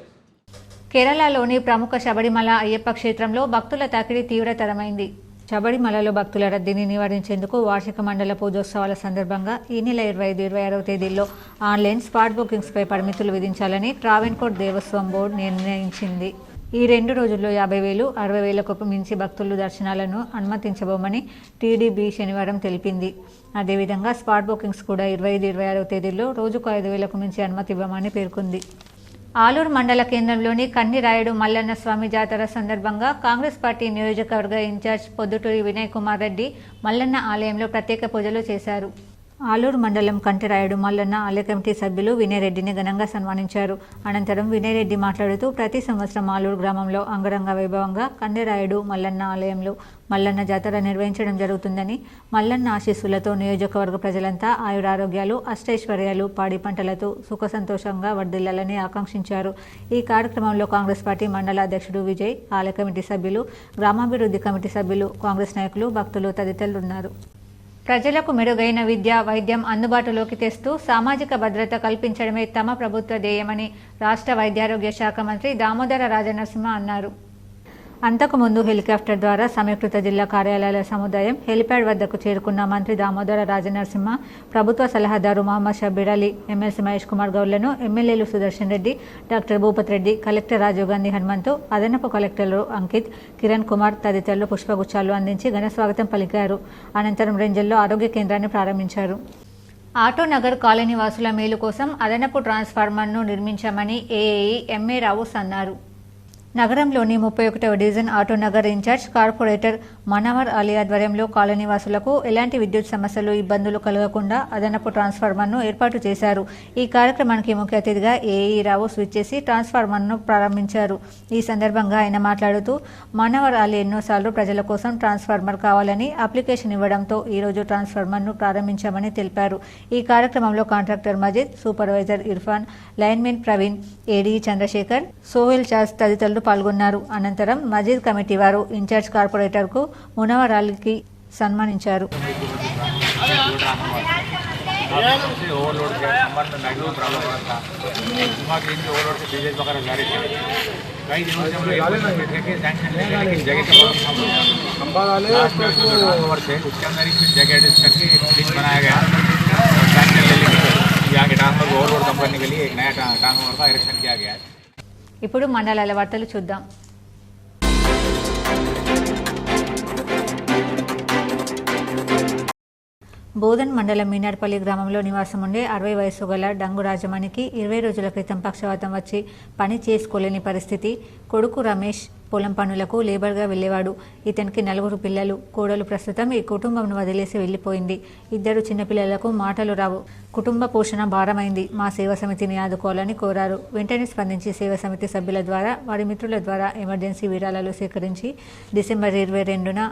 కేరళలోని ప్రముఖ శబరిమల అయ్యప్ప క్షేత్రంలో భక్తుల తాకిడి తీవ్రతరమైంది. శబరిమలలో భక్తుల రద్దీని నివారించేందుకు వార్షిక మండల పూజోత్సవాల సందర్భంగా ఈ నెల 25, 26వ తేదీల్లో ఆన్లైన్ స్పాట్ బుకింగ్స్పై పరిమితులు విధించాలని ట్రావెన్కోర్ దేవస్వం బోర్డు నిర్ణయించింది. ఈ 2 రోజుల్లో 50,000, 60,000కు మించి భక్తులు దర్శనాలను అనుమతించబోమని టీడీబీ శనివారం తెలిపింది. అదేవిధంగా స్పాట్ బుకింగ్స్ కూడా 25, 26వ తేదీల్లో రోజుకు 5,000కు మించి అనుమతి ఇవ్వమని పేర్కొంది. ఆలూరు మండల కేంద్రంలోని కన్నిరాయుడు మల్లన్న స్వామి జాతర సందర్భంగా కాంగ్రెస్ పార్టీ నియోజకవర్గ ఇన్ఛార్జ్ పొద్దుటూరి వినయ్ కుమార్ రెడ్డి మల్లన్న ఆలయంలో ప్రత్యేక పూజలు చేశారు. ఆలూరు మండలం కంటిరాయుడు మల్లన్న ఆలయ కమిటీ సభ్యులు వినయరెడ్డిని ఘనంగా సన్మానించారు. అనంతరం వినయరెడ్డి మాట్లాడుతూ ప్రతి సంవత్సరం ఆలూరు గ్రామంలో అంగరంగ వైభవంగా కంటిరాయుడు మల్లన్న ఆలయంలో మల్లన్న జాతర నిర్వహించడం జరుగుతుందని, మల్లన్న ఆశీస్సులతో నియోజకవర్గ ప్రజలంతా ఆయురారోగ్యాలు, అష్టైశ్వర్యాలు, పాడి పంటలతో సుఖ సంతోషంగా వర్ధిల్లాలని ఆకాంక్షించారు. ఈ కార్యక్రమంలో కాంగ్రెస్ పార్టీ మండల అధ్యక్షుడు విజయ్, ఆలయ కమిటీ సభ్యులు, గ్రామాభివృద్ధి కమిటీ సభ్యులు, కాంగ్రెస్ నాయకులు, భక్తులు తదితరులు ఉన్నారు. ప్రజలకు మెరుగైన విద్య, వైద్యం అందుబాటులోకి తెస్తూ సామాజిక భద్రత కల్పించడమే తమ ప్రభుత్వ ధ్యేయమని రాష్ట్ర వైద్యారోగ్య శాఖ మంత్రి దామోదర రాజనరసింహ అన్నారు. అంతకుముందు హెలికాప్టర్ ద్వారా సంయుక్త జిల్లా కార్యాలయాల సముదాయం హెలిప్యాడ్ వద్దకు చేరుకున్న మంత్రి దామోదర రాజనరసింహ ప్రభుత్వ సలహాదారు మహమ్మద్ షబ్బీర్ అలీ, ఎమ్మెల్సీ మహేష్ కుమార్ గౌడ్లను, ఎమ్మెల్యేలు సుదర్శన్ రెడ్డి, డాక్టర్ భూపత్ రెడ్డి, కలెక్టర్ రాజీవ్ గాంధీ హనుమంతు, అదనపు కలెక్టర్లు అంకిత్, కిరణ్ కుమార్ తదితరులు పుష్పగుచ్చాలు అందించి ఘన స్వాగతం పలికారు. అనంతరం రెంజల్లో ఆరోగ్య కేంద్రాన్ని ప్రారంభించారు. ఆటోనగర్ కాలనీ వాసుల మేలు కోసం అదనపు ట్రాన్స్ఫార్మర్ను నిర్మించామని ఏఏఈ ఎంఏ రావుస్ అన్నారు. నగరంలోని 31వ division Autonagar incharge corporator Munawar Ali ఆధ్వర్యంలో కాలనీ వాసులకు ఎలాంటి విద్యుత్ సమస్యలు, ఇబ్బందులు కలగకుండా అదనపు ట్రాన్స్ఫార్మర్ను ఏర్పాటు చేశారు. ఈ కార్యక్రమానికి ముఖ్య అతిథిగా ఏఈ రావు స్విచ్ చేసి ట్రాన్స్ఫార్మర్ను ప్రారంభించారు. ఈ సందర్భంగా ఆయన మాట్లాడుతూ మనవర్ అలీ ఎన్నోసార్లు ప్రజల కోసం ట్రాన్స్ఫార్మర్ కావాలని అప్లికేషన్ ఇవ్వడంతో ఈరోజు ట్రాన్స్ఫార్మర్ను ప్రారంభించామని తెలిపారు. ఈ కార్యక్రమంలో కాంట్రాక్టర్ మజీద్, సూపర్వైజర్ ఇర్ఫాన్, లైన్మెన్ ప్రవీణ్, ఏడీ చంద్రశేఖర్, సోహెల్ చాజ్ తదితరులు పాల్గొన్నారు. అనంతరం మజీద్ కమిటీ వారు ఇన్ఛార్జ్ కార్పొరేటర్ కు మునవర్ అలీకి సన్మానించారు. ఇప్పుడు మండలాల వార్తలు చూద్దాం. బోధన్ మండలం మీనార్పల్లి గ్రామంలో నివాసం ఉండే 60 వయసు గల డంగు రాజమణికి 20 రోజుల క్రితం పక్షవాతం వచ్చి పని చేసుకోలేని పరిస్థితి. కొడుకు రమేష్ పొలం పనులకు లేబర్గా వెళ్లేవాడు. ఇతనికి 4 పిల్లలు. కోడలు ప్రస్తుతం ఈ కుటుంబంను వదిలేసి వెళ్లిపోయింది. 2 చిన్నపిల్లలకు మాటలు రావు. కుటుంబ పోషణ భారమైంది. మా సేవా సమితిని ఆదుకోవాలని కోరారు. వెంటనే స్పందించి సేవా సమితి సభ్యుల ద్వారా, వారి మిత్రుల ద్వారా ఎమర్జెన్సీ విరాళాలు సేకరించి డిసెంబర్ 22న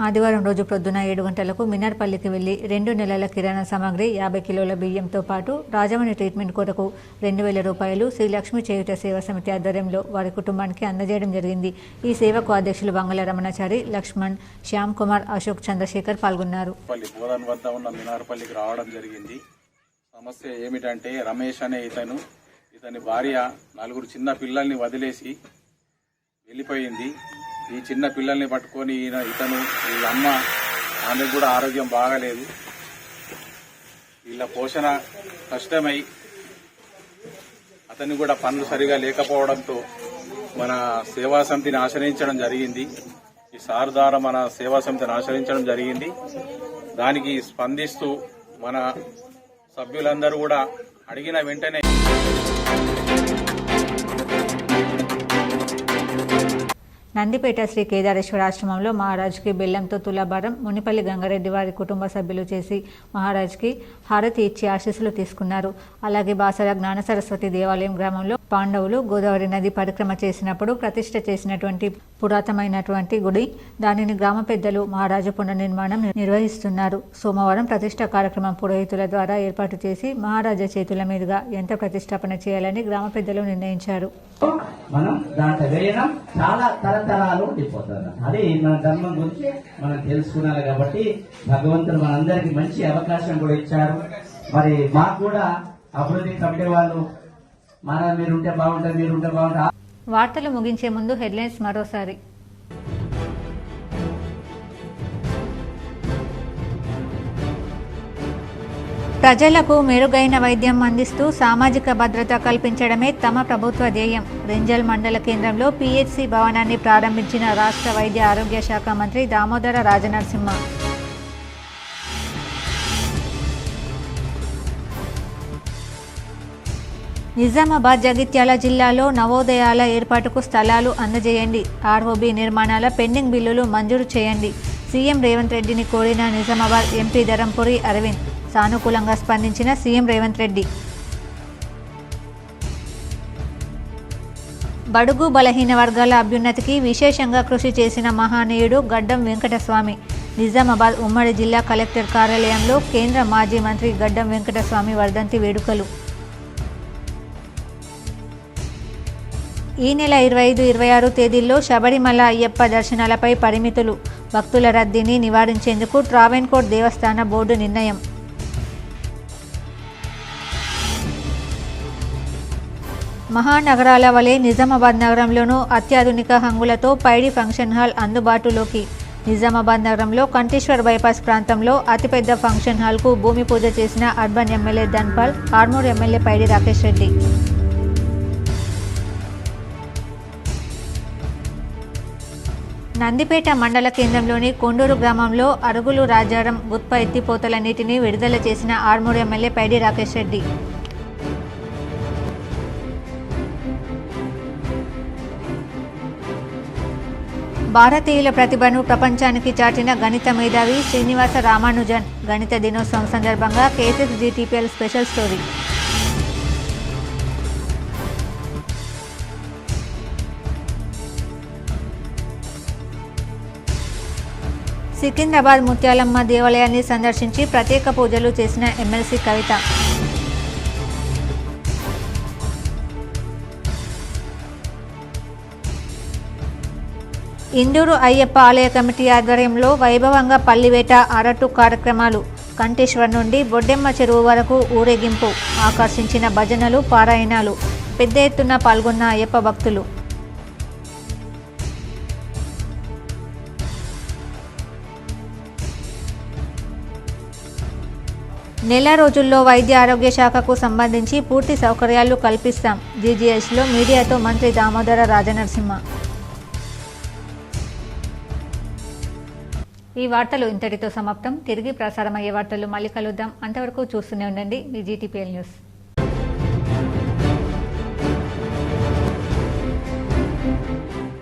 ఆదివారం రోజు ప్రొద్దున 7 గంటలకు మినార్పల్లికి వెళ్లి 2 నెలల కిరాణా సామాగ్రి, 50 కిలోల బియ్యంతో పాటు రాజమణి ట్రీట్మెంట్ కొరకు 2,000 రూపాయలు శ్రీ లక్ష్మీ చేయుత సేవా సమితి ఆధ్వర్యంలో వారి కుటుంబానికి అందజేయడం జరిగింది. ఈ సేవకు అధ్యక్షులు బంగళ రమణాచారి, లక్ష్మణ్, శ్యామ్ కుమార్, అశోక్, చంద్రశేఖర్ పాల్గొన్నారు. బోధన్ వద్ద ఉన్న మినార్పల్లికి రావడం జరిగింది. సమస్య ఏమిటంటే రమేష్ అనే ఇతని భార్య 4 చిన్న పిల్లల్ని వదిలేసి వెళ్ళిపోయింది. ఈ చిన్న పిల్లల్ని పట్టుకొని ఇతను వీళ్ళ అమ్మ, ఆమెకు కూడా ఆరోగ్యం బాగాలేదు. వీళ్ళ పోషణ కష్టమై అతన్ని కూడా పనులు సరిగా లేకపోవడంతో మన సేవా సమితిని ఆశ్రయించడం జరిగింది. ఈ సార్ ద్వారా మన సేవా సమితిని ఆశ్రయించడం జరిగింది. దానికి స్పందిస్తూ మన సభ్యులందరూ కూడా అడిగిన వెంటనే నందిపేట శ్రీ కేదారేశ్వర ఆశ్రమంలో మహారాజ్కి బెల్లంతో తులాభారం మునిపల్లి గంగారెడ్డి వారి కుటుంబ సభ్యులు చేసి మహారాజ్కి హారతి ఇచ్చి ఆశీస్సులు తీసుకున్నారు. అలాగే బాసర జ్ఞాన సరస్వతి దేవాలయం గ్రామంలో పాండవులు గోదావరి నది పరిక్రమ చేసినప్పుడు ప్రతిష్ఠ చేసినటువంటి పురాతనమైనటువంటి గుడి, దానిని గ్రామ పెద్దలు మహారాజు పునర్నిర్మాణం నిర్వహిస్తున్నారు. సోమవారం ప్రతిష్ఠ కార్యక్రమం పురోహితుల ద్వారా ఏర్పాటు చేసి మహారాజా చేతుల మీదుగా యంత్ర ప్రతిష్టాపన చేయాలని గ్రామ పెద్దలు నిర్ణయించారు. మనం దాంట్లో వేయడం చాలా తరతరాలు ఉండిపోతుంది. అది మన ధర్మం గురించి మనం తెలుసుకున్నాను కాబట్టి భగవంతుడు మనందరికి మంచి అవకాశం కూడా ఇచ్చారు. మరి మాకు కూడా అభివృద్ధి కమిటీ వాళ్ళు మీరుంటే బాగుంటుంది, మీరుంటే బాగుంటుంది. వార్తలు ముగించే ముందు హెడ్లైన్స్ మరోసారి. ప్రజలకు మెరుగైన వైద్యం అందిస్తూ సామాజిక భద్రత కల్పించడమే తమ ప్రభుత్వ ధ్యేయం. రెంజల్ మండల కేంద్రంలో పిహెచ్సి భవనాన్ని ప్రారంభించిన రాష్ట్ర వైద్య ఆరోగ్య శాఖ మంత్రి దామోదర రాజనరసింహ. నిజామాబాద్, జగిత్యాల జిల్లాలో నవోదయాల ఏర్పాటుకు స్థలాలు అందజేయండి. ఆర్ఓబీ నిర్మాణాల పెండింగ్ బిల్లులు మంజూరు చేయండి. సీఎం రేవంత్ రెడ్డిని కోరిన నిజామాబాద్ ఎంపీ ధరంపురి అరవింద్. సానుకూలంగా స్పందించిన సీఎం రేవంత్ రెడ్డి. బడుగు బలహీన వర్గాల అభ్యున్నతికి విశేషంగా కృషి చేసిన మహానీయుడు గడ్డం వెంకటస్వామి. నిజామాబాద్ ఉమ్మడి జిల్లా కలెక్టర్ కార్యాలయంలో కేంద్ర మాజీ మంత్రి గడ్డం వెంకటస్వామి వర్ధంతి వేడుకలు. ఈ నెల 25, 26 తేదీల్లో శబరిమల అయ్యప్ప దర్శనాలపై పరిమితులు. భక్తుల రద్దీని నివారించేందుకు ట్రావెన్కోర్ దేవస్థాన బోర్డు నిర్ణయం. మహానగరాల వలె నిజామాబాద్ నగరంలోనూ అత్యాధునిక హంగులతో పైడి ఫంక్షన్ హాల్ అందుబాటులోకి. నిజామాబాద్ నగరంలో కంఠేశ్వర్ బైపాస్ ప్రాంతంలో అతిపెద్ద ఫంక్షన్ హాల్కు భూమి పూజ చేసిన urban MLA Dhanpal, Armoor MLA Paidi Rakesh Reddy. Nandipet మండల కేంద్రంలోని కొండూరు గ్రామంలో అరుగులు రాజారం గుత్ప ఎత్తిపోతల నీటిని విడుదల చేసిన ఆర్మూర్ ఎమ్మెల్యే పైడి రాకేష్ రెడ్డి. భారతీయుల ప్రతిభను ప్రపంచానికి చాటిన గణిత మేధావి శ్రీనివాస రామానుజన్. గణిత దినోత్సవం సందర్భంగా KSSGTPL special story. Secunderabad Muthyalamma దేవాలయాన్ని సందర్శించి ప్రత్యేక పూజలు చేసిన ఎమ్మెల్సీ కవిత. ఇందూరు అయ్యప్ప ఆలయ కమిటీ ఆధ్వర్యంలో వైభవంగా పల్లివేట, అరటు కార్యక్రమాలు. కంఠేశ్వర్ నుండి బొడ్డెమ్మ చెరువు వరకు ఊరేగింపు. ఆకర్షించిన భజనలు, పారాయణాలు. పెద్ద ఎత్తున పాల్గొన్న అయ్యప్ప భక్తులు. నెల రోజుల్లో వైద్య ఆరోగ్య శాఖకు సంబంధించి పూర్తి సౌకర్యాలు కల్పిస్తాం. GGHలో మీడియాతో మంత్రి దామోదర రాజనరసింహ. ఈ వార్తలు ఇంతటితో సమాప్తం. తిరిగి ప్రసారమయ్యే వార్తలు మళ్ళీ కలుద్దాం. అంతవరకు చూస్తూనే ఉండండి మీ GTPL న్యూస్.